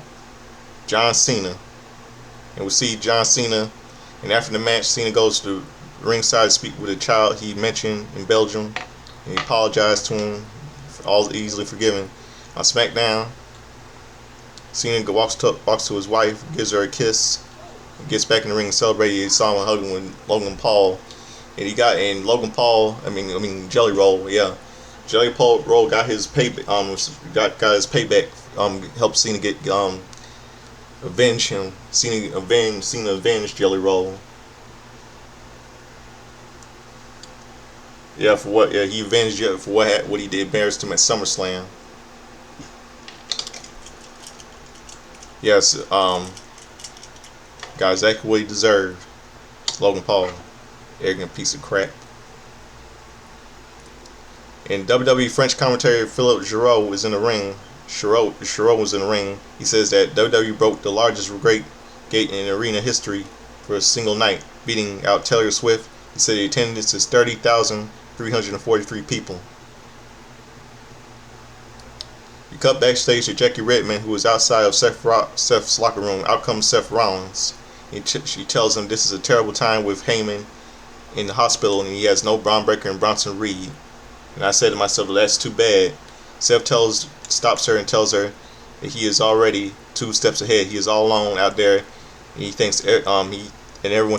John Cena. And we see John Cena, and after the match, Cena goes to ringside to speak with a child he mentioned in Belgium, and he apologized to him, for all easily forgiven. On SmackDown, Cena walks to his wife, gives her a kiss, and gets back in the ring and celebrates. He saw him hugging with Logan Paul, and he got in Logan Paul. Jelly Roll, yeah. Jelly Roll got his payback. Got his payback. Helped Cena get avenge him. Cena avenged Jelly Roll. Yeah, for what? Yeah, he avenged you for what he did. Embarrassed him at SummerSlam. Yes, got exactly what he deserved. Logan Paul, arrogant piece of crap. And WWE French commentator Philippe Giroux was in the ring. Giroux was in the ring. He says that WWE broke the largest gate in arena history for a single night, beating out Taylor Swift. He said the attendance is 30,343 people. We cut backstage to Jackie Redmond, who was outside of Seth's locker room. Out comes Seth Rollins. She tells him this is a terrible time with Heyman in the hospital, and he has no Braun Breaker and Bronson Reed. And I said to myself, well, that's too bad. Seth stops her and tells her that he is already 2 steps ahead. He is all alone out there, and he thinks everyone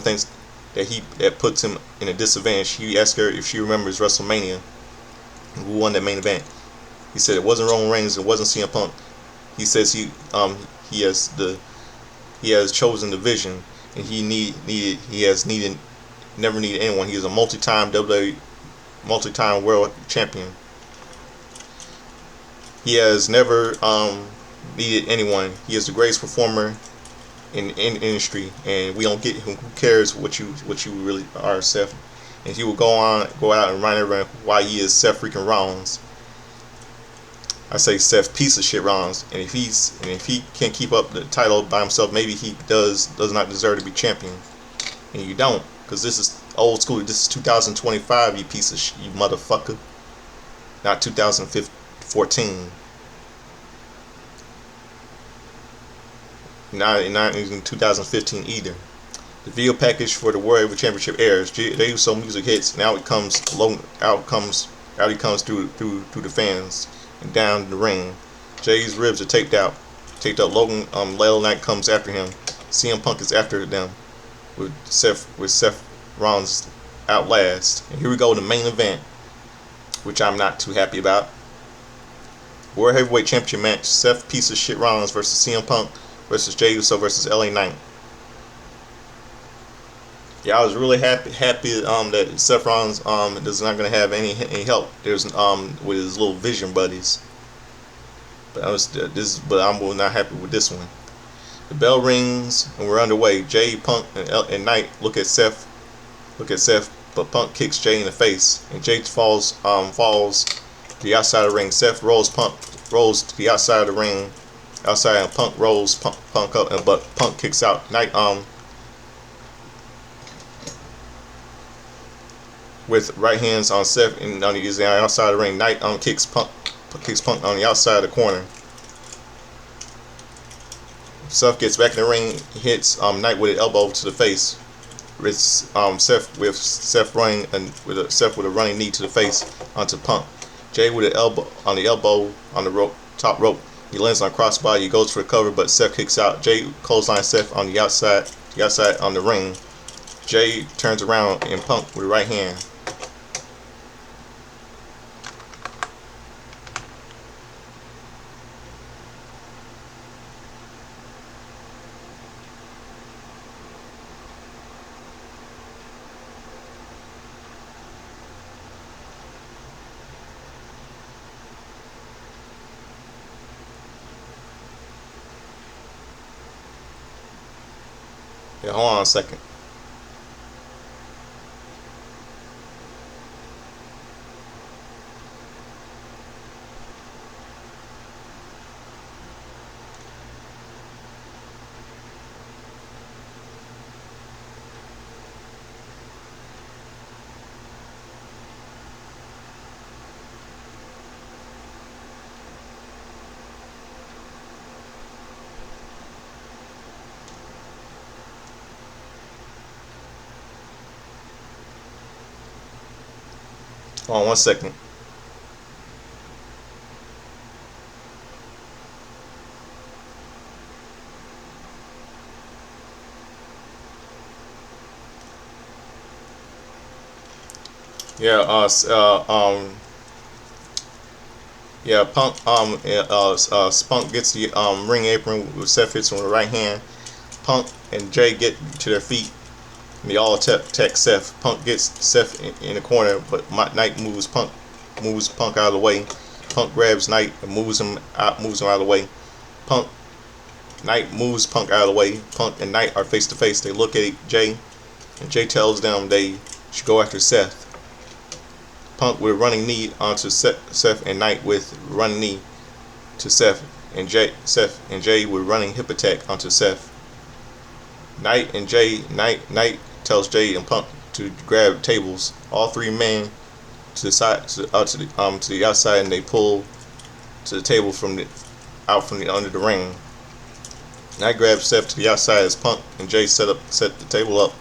thinks that puts him in a disadvantage. He asked her if she remembers WrestleMania, who won that main event. He said it wasn't Roman Reigns, it wasn't CM Punk. He says he has chosen the vision, and never needed anyone. He is a multi-time world champion. He has never needed anyone. He is the greatest performer in industry, and we don't get him. Who cares what you really are, Seth? And he will go out and remind everyone why he is Seth freaking Rollins. I say Seth piece of shit Rollins, and if he can't keep up the title by himself, maybe he does not deserve to be champion. And you don't, because this is old school. This is 2025, you piece of shit, you motherfucker. Not 2014. Not even 2015 either. The video package for the World Heavyweight Championship airs. Jey Uso music hits. Now it comes out he comes through the fans and down the ring. Jay's ribs are taped out. Logan LA Knight comes after him. CM Punk is after them with Seth Rollins out last. And here we go, the main event, which I'm not too happy about. World Heavyweight Championship match: Seth piece of shit Rollins versus CM Punk versus Jey Uso versus LA Knight. Yeah, I was really happy that Seth Rollins is not going to have any help. There's with his little Vision buddies. But I'm not happy with this one. The bell rings and we're underway. Jey, Punk, and Knight look at Seth, but Punk kicks Jey in the face, and Jey falls to the outside of the ring. Seth rolls to the outside of the ring, and Punk rolls Punk up, but Punk kicks out. Knight with right hands on Seth and on the outside of the ring. Knight kicks Punk on the outside of the corner. Seth gets back in the ring, hits Knight with an elbow to the face. It's Seth with a running knee to the face onto Punk. Jey with an elbow on the rope, top rope. He lands on a crossbody. He goes for the cover, but Seth kicks out. Jey clotheslines Seth on the outside on the ring. Jey turns around and Punk with the right hand. Yeah, hold on a second. Hold on 1 second. Yeah, yeah, Punk gets the ring apron with Seth hits on the right hand. Punk and Jay get to their feet and they all attack Seth. Punk gets Seth in the corner, but Knight moves Punk out of the way. Punk grabs Knight and moves him out of the way. Punk Knight moves Punk out of the way. Punk and Knight are face to face. They look at Jay, and Jay tells them they should go after Seth. Punk with a running knee onto Seth, and Knight with running knee to Seth and Jay with running hip attack onto Seth. Knight tells Jay and Punk to grab tables. All three men to the side to the outside, and they pull to the table from the under the ring. Knight grabs Seth to the outside as Punk and Jay set the table up.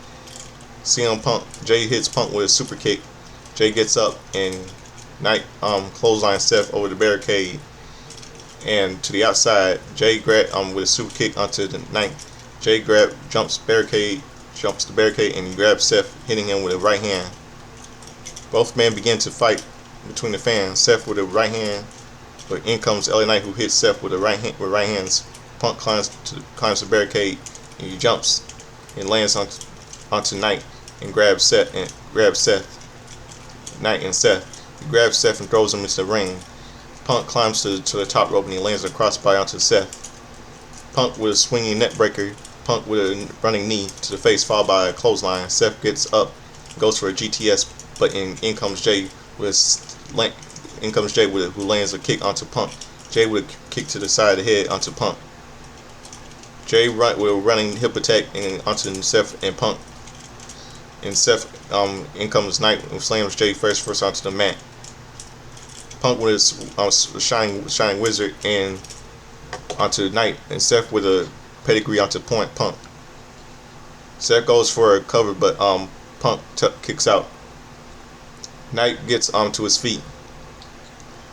CM Punk, Jay hits Punk with a super kick. Jay gets up and Knight clotheslines Seth over the barricade and to the outside. Jay with a super kick onto the Knight. Jay jumps the barricade and grabs Seth, hitting him with a right hand. Both men begin to fight between the fans. Seth with a right hand, but in comes LA Knight, who hits Seth with right hands. Punk climbs the barricade and he jumps and lands onto Knight and grabs Seth. Knight and Seth. He grabs Seth and throws him into the ring. Punk climbs to the top rope and he lands a crossbody onto Seth. Punk with a swinging neck breaker. Punk with a running knee to the face, followed by a clothesline. Seth gets up, goes for a GTS, but in comes Jay who lands a kick onto Punk. Jay with a kick to the side of the head onto Punk. Jay with a running hip attack and onto Seth and Punk. And Seth, in comes Knight and slams Jay first onto the mat. Punk with his shining wizard and onto Knight, and Seth with a pedigree onto Punk. Seth goes for a cover, but Punk kicks out. Knight gets to his feet.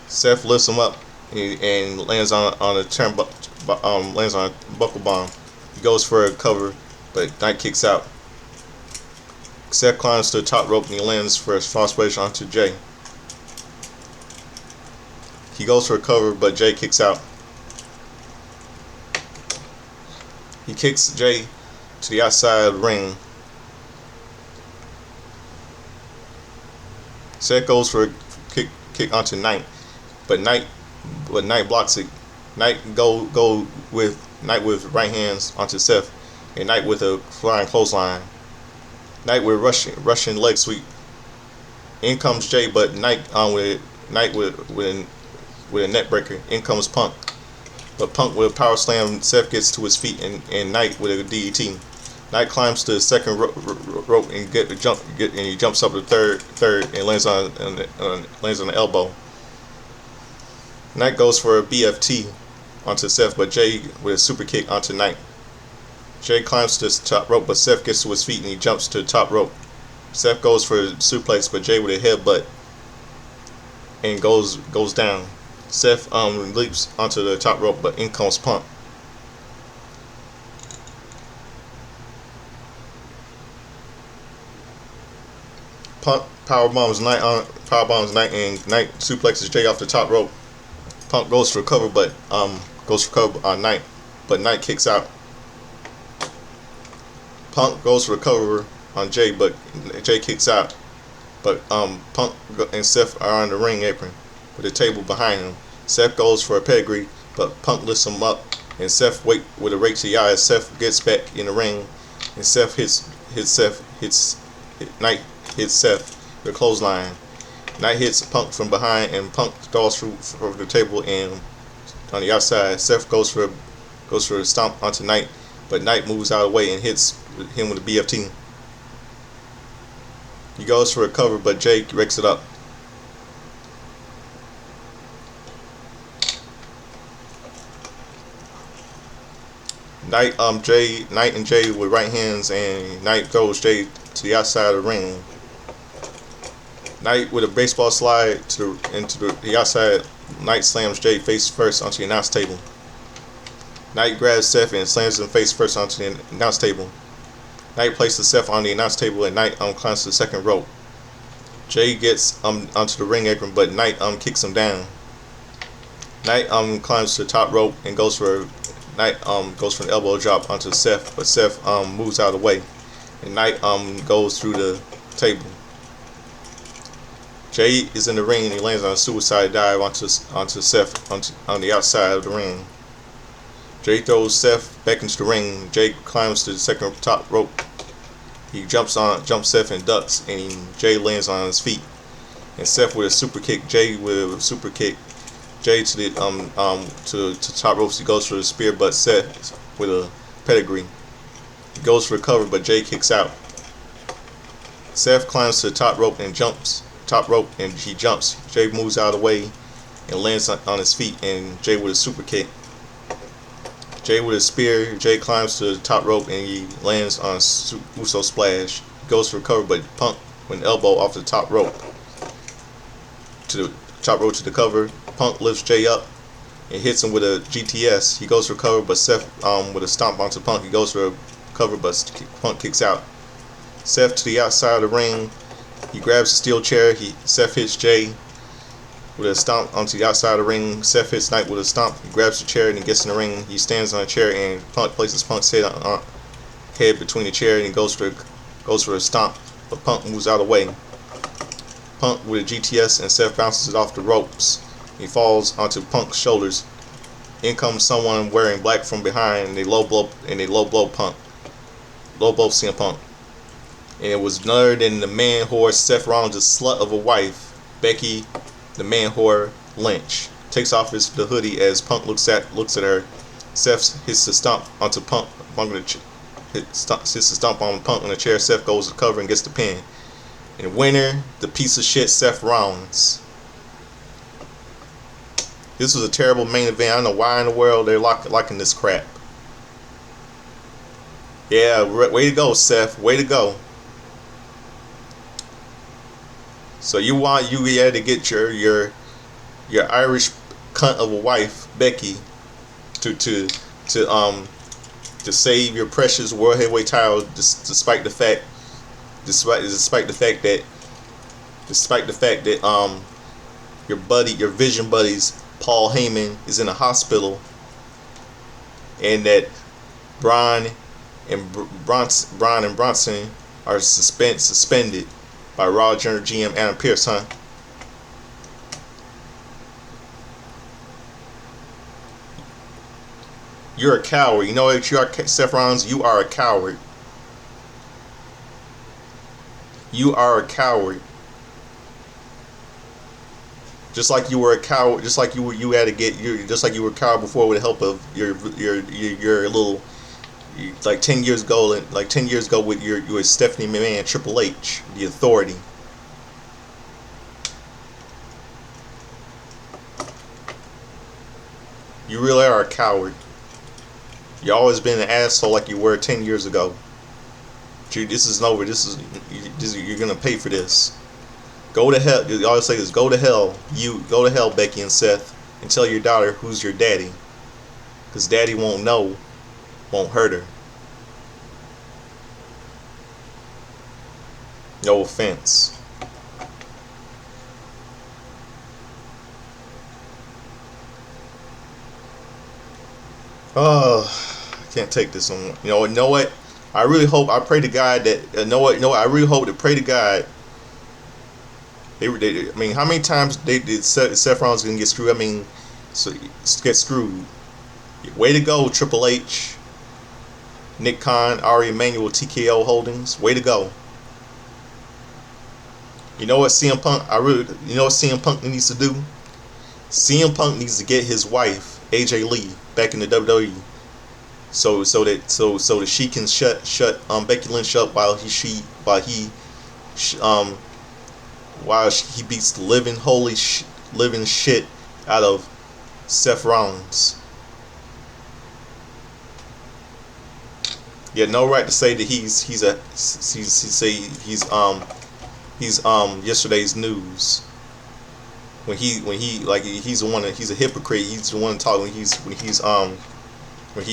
Seth lifts him up and lands on a lands on a buckle bomb. He goes for a cover, but Knight kicks out. Seth climbs to the top rope and he lands for a false splash onto Jay. He goes for a cover, but Jay kicks out. He kicks Jay to the outside of the ring. Seth goes for a kick onto Knight, but Knight blocks it. Knight with right hands onto Seth, and Knight with a flying clothesline. Knight with Russian leg sweep. In comes Jay, but Knight with a net breaker. In comes Punk, but Punk with a power slam. Seth gets to his feet and Knight with a DDT. Knight climbs to the second rope and he jumps up to the third and lands on the elbow. Knight goes for a BFT onto Seth, but Jay with a super kick onto Knight. Jay climbs to the top rope, but Seth gets to his feet and he jumps to the top rope. Seth goes for a suplex, but Jay with a headbutt and goes down. Seth leaps onto the top rope, but in comes Punk. Punk powerbombs Knight and Knight suplexes Jay off the top rope. Punk goes for cover, but on Knight, but Knight kicks out. Punk goes for a cover on Jay, but Jay kicks out. But Punk and Seth are on the ring apron with a table behind him. Seth goes for a pedigree, but Punk lifts him up, and Seth with a rake to the eye. Seth gets back in the ring, and Knight hits Seth with a clothesline. Knight hits Punk from behind, and Punk stalls through the table and on the outside. Seth goes for a stomp onto Knight, but Knight moves out of the way and hits him with a BFT. He goes for a cover, but Jay rakes it up. Knight and Jay with right hands, and Knight goes Jay to the outside of the ring. Knight with a baseball slide into the outside. Knight slams Jay face first onto the announce table. Knight grabs Seth and slams him face first onto the announce table. Knight places Seth on the announce table and Knight climbs to the second rope. Jay gets onto the ring apron, but Knight kicks him down. Knight climbs to the top rope and goes for an elbow drop onto Seth, but Seth moves out of the way, and Knight goes through the table. Jay is in the ring and he lands on a suicide dive onto Seth on the outside of the ring. Jay throws Seth back into the ring. Jay climbs to the second top rope. He jumps Seth and ducks, and Jay lands on his feet. And Seth with a super kick. Jay with a super kick. Jay to the to top ropes. He goes for the spear, but Seth with a pedigree. He goes for a cover, but Jay kicks out. Seth climbs to the top rope and jumps. He jumps. Jay moves out of the way and lands on his feet, and Jay with a super kick. Jay with a spear. Jay climbs to the top rope and he lands on a Uso splash. He goes for a cover, but Punk with an elbow off the top rope to the cover. Punk lifts Jay up and hits him with a GTS. He goes for a cover, but Seth with a stomp onto Punk. He goes for a cover, but Punk kicks out. Seth to the outside of the ring. He grabs a steel chair. Seth hits Jay with a stomp onto the outside of the ring. Seth hits Knight with a stomp. He grabs the chair and he gets in the ring. He stands on a chair and Punk places Punk's head between the chair and he goes for a stomp, but Punk moves out of the way. Punk with a GTS and Seth bounces it off the ropes. He falls onto Punk's shoulders. In comes someone wearing black from behind and they low blow Punk. Low blow CM Punk. And it was none other than the man whore Seth Rollins' slut of a wife, Becky the man whore Lynch. Takes off the hoodie as Punk looks at her. Seth hits the stomp onto Punk. Hits the stomp on Punk on the chair. Seth goes to cover and gets the pin. And winner, the piece of shit Seth Rollins. This was a terrible main event. I don't know why in the world they're liking this crap. Yeah, way to go, Seth. Way to go. So you had to get your Irish cunt of a wife, Becky, to save your precious world heavyweight title, despite the fact that your Vision buddies Paul Heyman is in a hospital, and that Braun and Bronson are suspended by Raw General GM Adam Pearce, huh? You're a coward. You know what you are, Seth Rollins? You are a coward. You are a coward. Just like you were a coward. Just like you were a coward before with the help of your little, like 10 years ago with your Stephanie McMahon, Triple H, the Authority. You really are a coward. You always been an asshole like you were 10 years ago. This isn't over. You're gonna pay for this. Go to hell. You always say this. Go to hell. You go to hell, Becky and Seth, and tell your daughter who's your daddy. Cause daddy won't know. Won't hurt her. No offense. Oh, I can't take this one. You know what? I pray to God that I really hope to pray to God. I mean, how many times did Seth Rollins gonna get screwed? I mean, get screwed. Way to go, Triple H, Nick Khan, Ari Emanuel, TKO Holdings. Way to go. You know what CM Punk? You know what CM Punk needs to do? CM Punk needs to get his wife AJ Lee back in the WWE, so that she can shut Becky Lynch up while he beats the living shit out of Seth Rollins. You had no right to say that he's He's yesterday's news. When he like he's the one that he's a hypocrite. He's the one talking when he's when he's when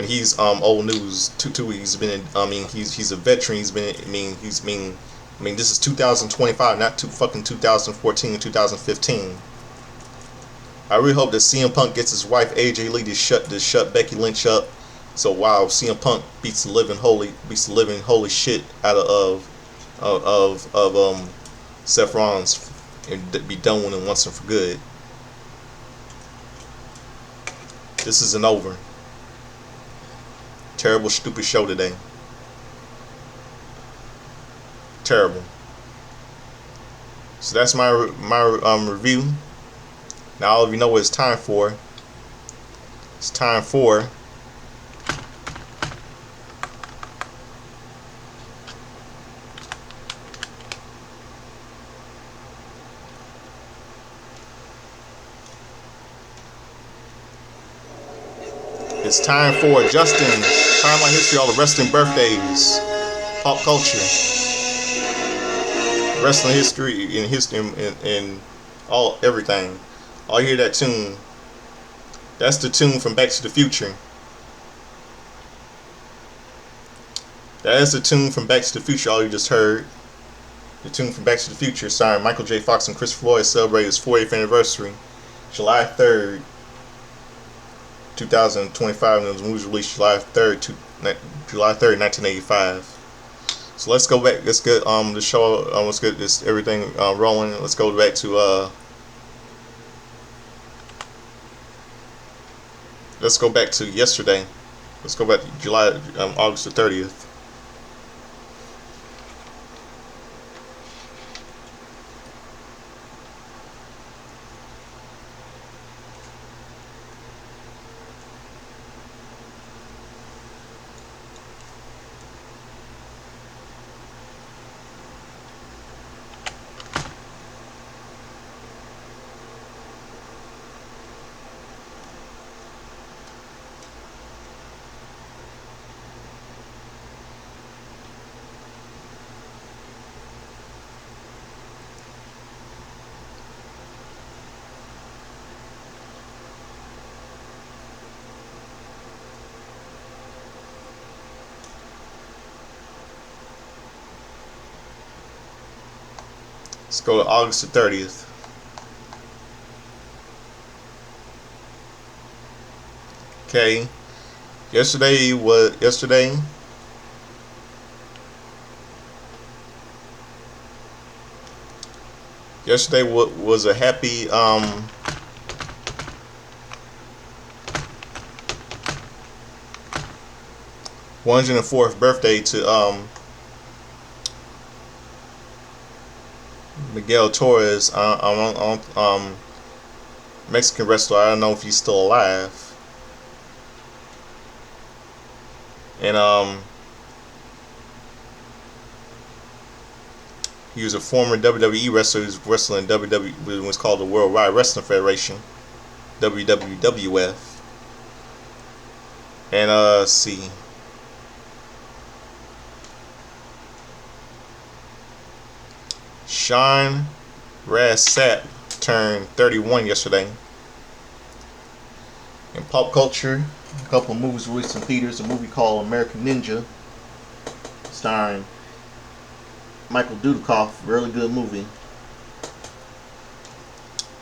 he's old news too. He's been in, he's a veteran. He's been this is 2025, not fucking 2014 and 2015. I really hope that CM Punk gets his wife AJ Lee to shut Becky Lynch up. So wow, CM Punk beats the living holy shit out of Seth Rollins and be done with him once and for good. This isn't over. Terrible, stupid show today. Terrible. So that's my review. Now all of you know what it's time for. It's time for Justin's Timeline History, all the wrestling birthdays, pop culture, wrestling history, in all everything. All you hear that tune. That's the tune from Back to the Future. That is the tune from Back to the Future. All you just heard. The tune from Back to the Future, starring Michael J. Fox and Christopher Lloyd, celebrated his 40th anniversary, July 3rd, 2025, and the movie was released July 3rd, 1985. So let's go back. Let's get the show. Let's get this everything rolling. Let's go back to Let's go back to yesterday. Let's go back to August the 30th. Let's go to August the 30th. Okay. Yesterday was a happy 104th birthday to Miguel Torres, Mexican wrestler. I don't know if he's still alive. And he was a former WWE wrestler who's wrestling in WWE, what's called the Worldwide Wrestling Federation, WWF. And let's see. Sean Sapp turned 31 yesterday. In pop culture, a couple of movies released in theaters. A movie called American Ninja, starring Michael Dudikoff, really good movie.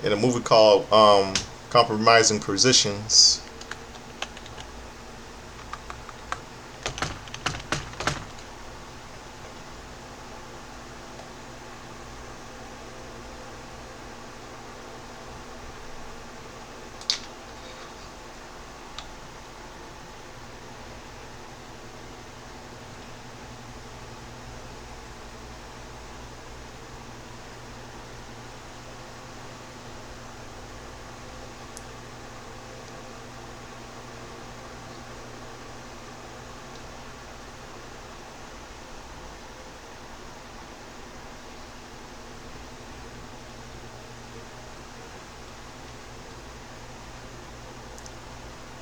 And a movie called Compromising Positions.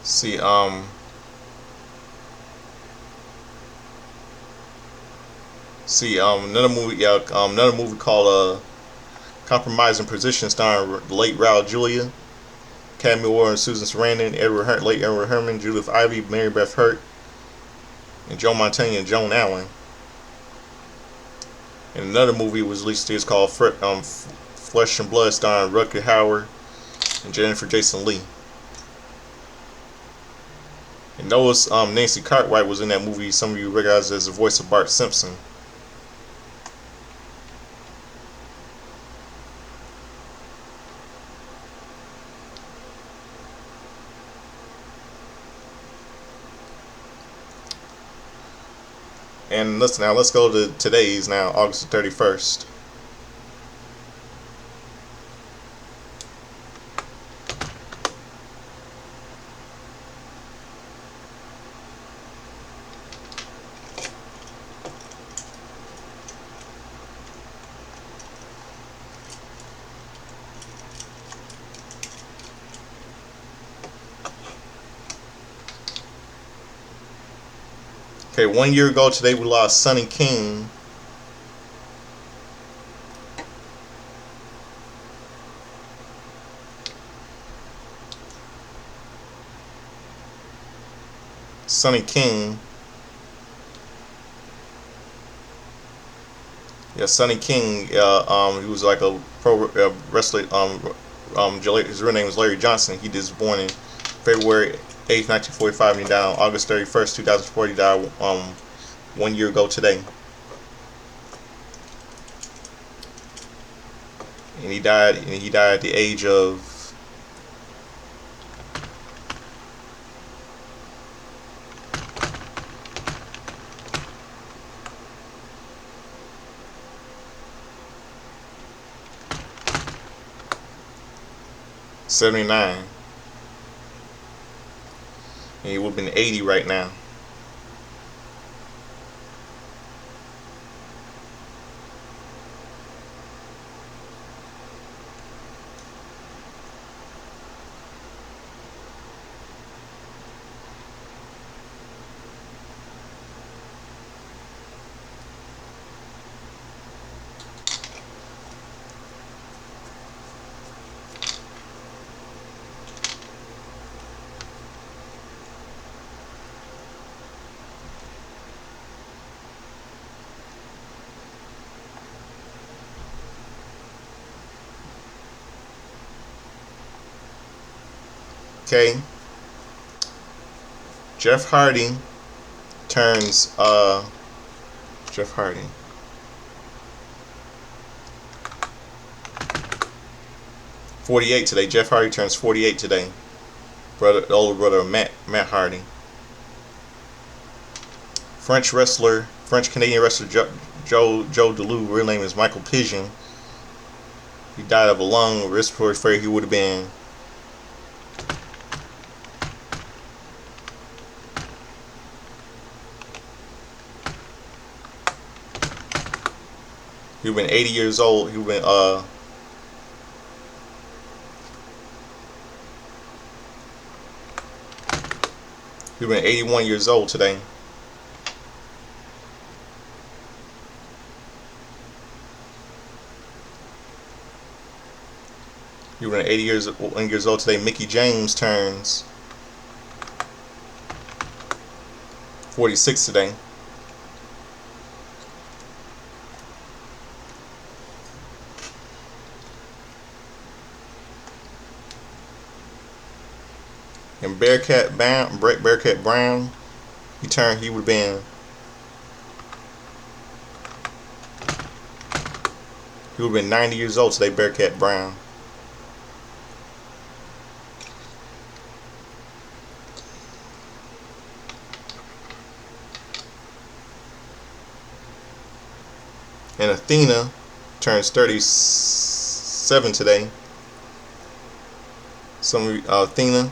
See, See, another movie called Compromising Position, starring the late Raul Julia, Academy Award Susan Sarandon, late Edward Herman, Judith Ivey, Mary Beth Hurt, and Joe Montana and Joan Allen. And another movie was released here, it's called Flesh and Blood, starring Rutger Hauer and Jennifer Jason Leigh. And notice Nancy Cartwright was in that movie. Some of you recognize as the voice of Bart Simpson. And let's go to today's now, August 31st. Okay, 1 year ago today we lost Sonny King. Sonny King. Yeah, Sonny King. He was like a pro wrestler. His real name was Larry Johnson. He was born in February 8th, 1945, and he died on August 31st, 2004. He died 1 year ago today. And he died at the age of 79. And he would have been 80 right now. Okay. Jeff Hardy turns Jeff Hardy. '48 today. Jeff Hardy turns 48 today. Older brother of Matt Hardy. French Canadian wrestler Joe Duluth, real name is Michael Pigeon. He died of a lung respiratory failure. He would have been He would have been 80 years old. He would have been 81 years old today. He would have been 80 years old today. Mickey James turns 46 today. And Bearcat Brown, he would have been 90 years old today, Bearcat Brown. And Athena turns 37 today. Athena.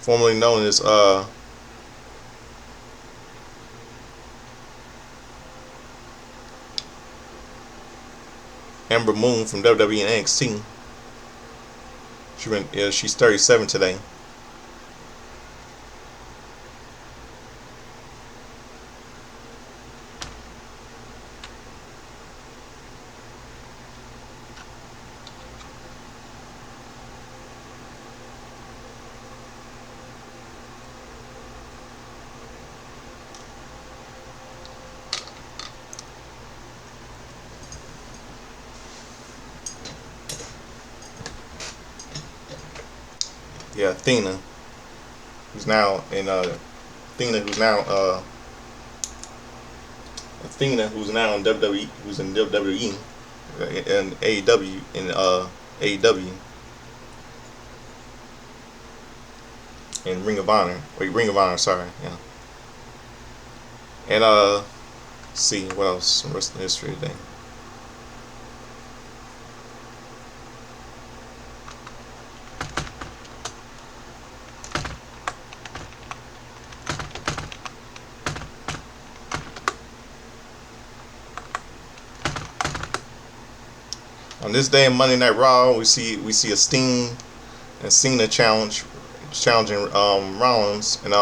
Formerly known as Amber Moon from WWE and NXT. She's 37 today. yeah, Athena, who's now in Athena, who's now Athena, who's now in WWE, who's in WWE and AEW in AEW and Ring of Honor. Wait, Ring of Honor. Sorry, yeah. And let's see what else. The rest of the history today. On this day in Monday Night Raw, we see a Sting and Cena challenging Rollins, and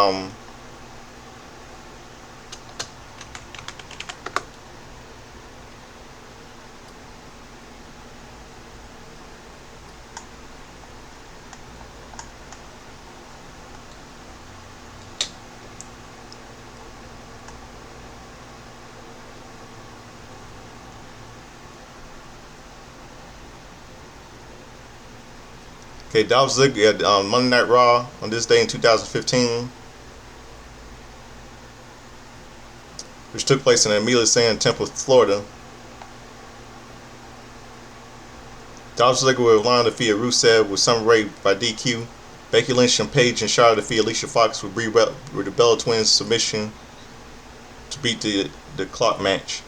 okay, Dolph Ziggler at Monday Night Raw on this day in 2015, which took place in Amelia Sand Temple, Florida. Dolph Ziggler will line defeat Rusev with some rape by DQ. Becky Lynch and Paige and Charlotte defeat Alicia Fox with the Bella Twins submission to beat the clock match.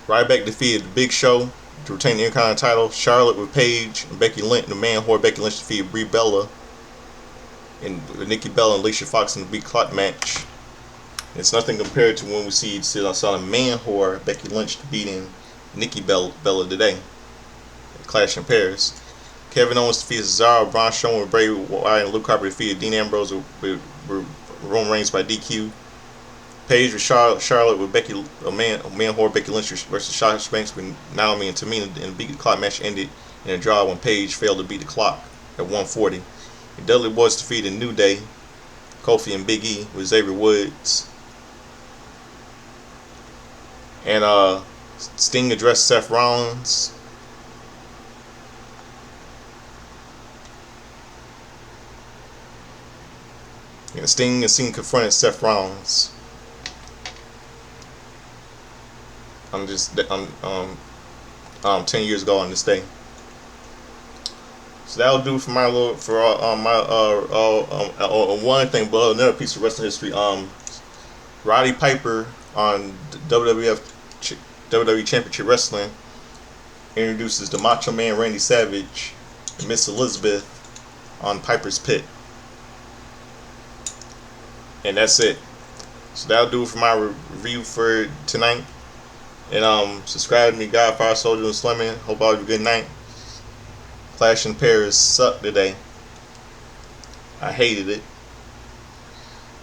Ryback defeated the Big Show to retain the Intercontinental title. Charlotte with Paige and Becky Lynch, the man whore Becky Lynch defeated Brie Bella and Nikki Bella and Alicia Fox in the Big Clock match. It's nothing compared to when we saw the man whore Becky Lynch beating Nikki Bella today. Clash in Paris. Kevin Owens defeated Cesaro. Braun Strowman with Bray Wyatt and Luke Harper defeated Dean Ambrose with Roman Reigns by DQ. Paige with Charlotte with Becky, a man whore Becky Lynch versus Sasha Banks with Naomi and Tamina, and the Big Clock match ended in a draw when Paige failed to beat the clock at 1:40. The Dudley Boyz defeated New Day, Kofi and Big E with Xavier Woods, and Sting addressed Seth Rollins. And Sting confronted Seth Rollins. I'm just 10 years ago on this day. So that'll do for my little one thing, but another piece of wrestling history. Roddy Piper on WWE Championship Wrestling introduces the Macho Man Randy Savage and Miss Elizabeth on Piper's Pit. And that's it. So that'll do it for my review for tonight. And subscribe to me, Godfire Soldier and Slimming. Hope all have a good night. Clash in Paris sucked today. I hated it.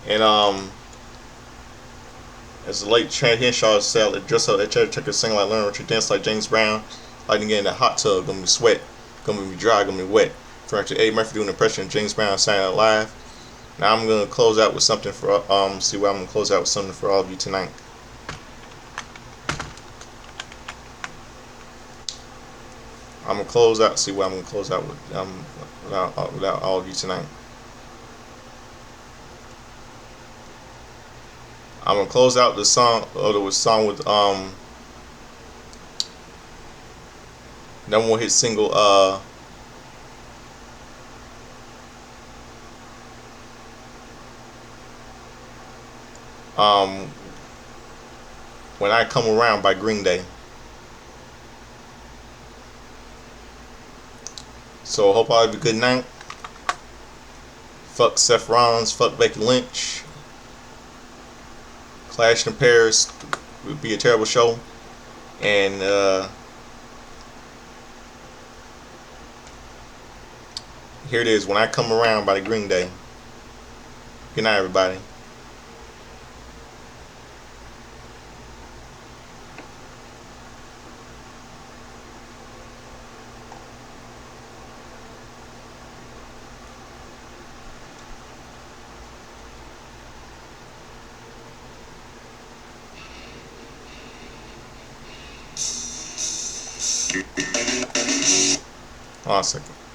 And as the late Trent Henshaw said, dress up at church, take a sing like Learn Richard, dance like James Brown, like to get in that hot tub, gonna be sweat, gonna be dry, gonna be wet. Referring to Eddie Murphy doing an impression of James Brown Saturday Night Live. Now I'm gonna close out with something for see what I'm gonna close out with something for all of you tonight. I'm gonna close out. See what I'm gonna close out with without all of you tonight. I'm gonna close out the song. The song with number one hit single When I Come Around by Green Day. So I hope all have a good night. Fuck Seth Rollins, fuck Becky Lynch. Clash in Paris would be a terrible show. And here it is, When I Come Around by Green Day. Good night, everybody. Hold on a second.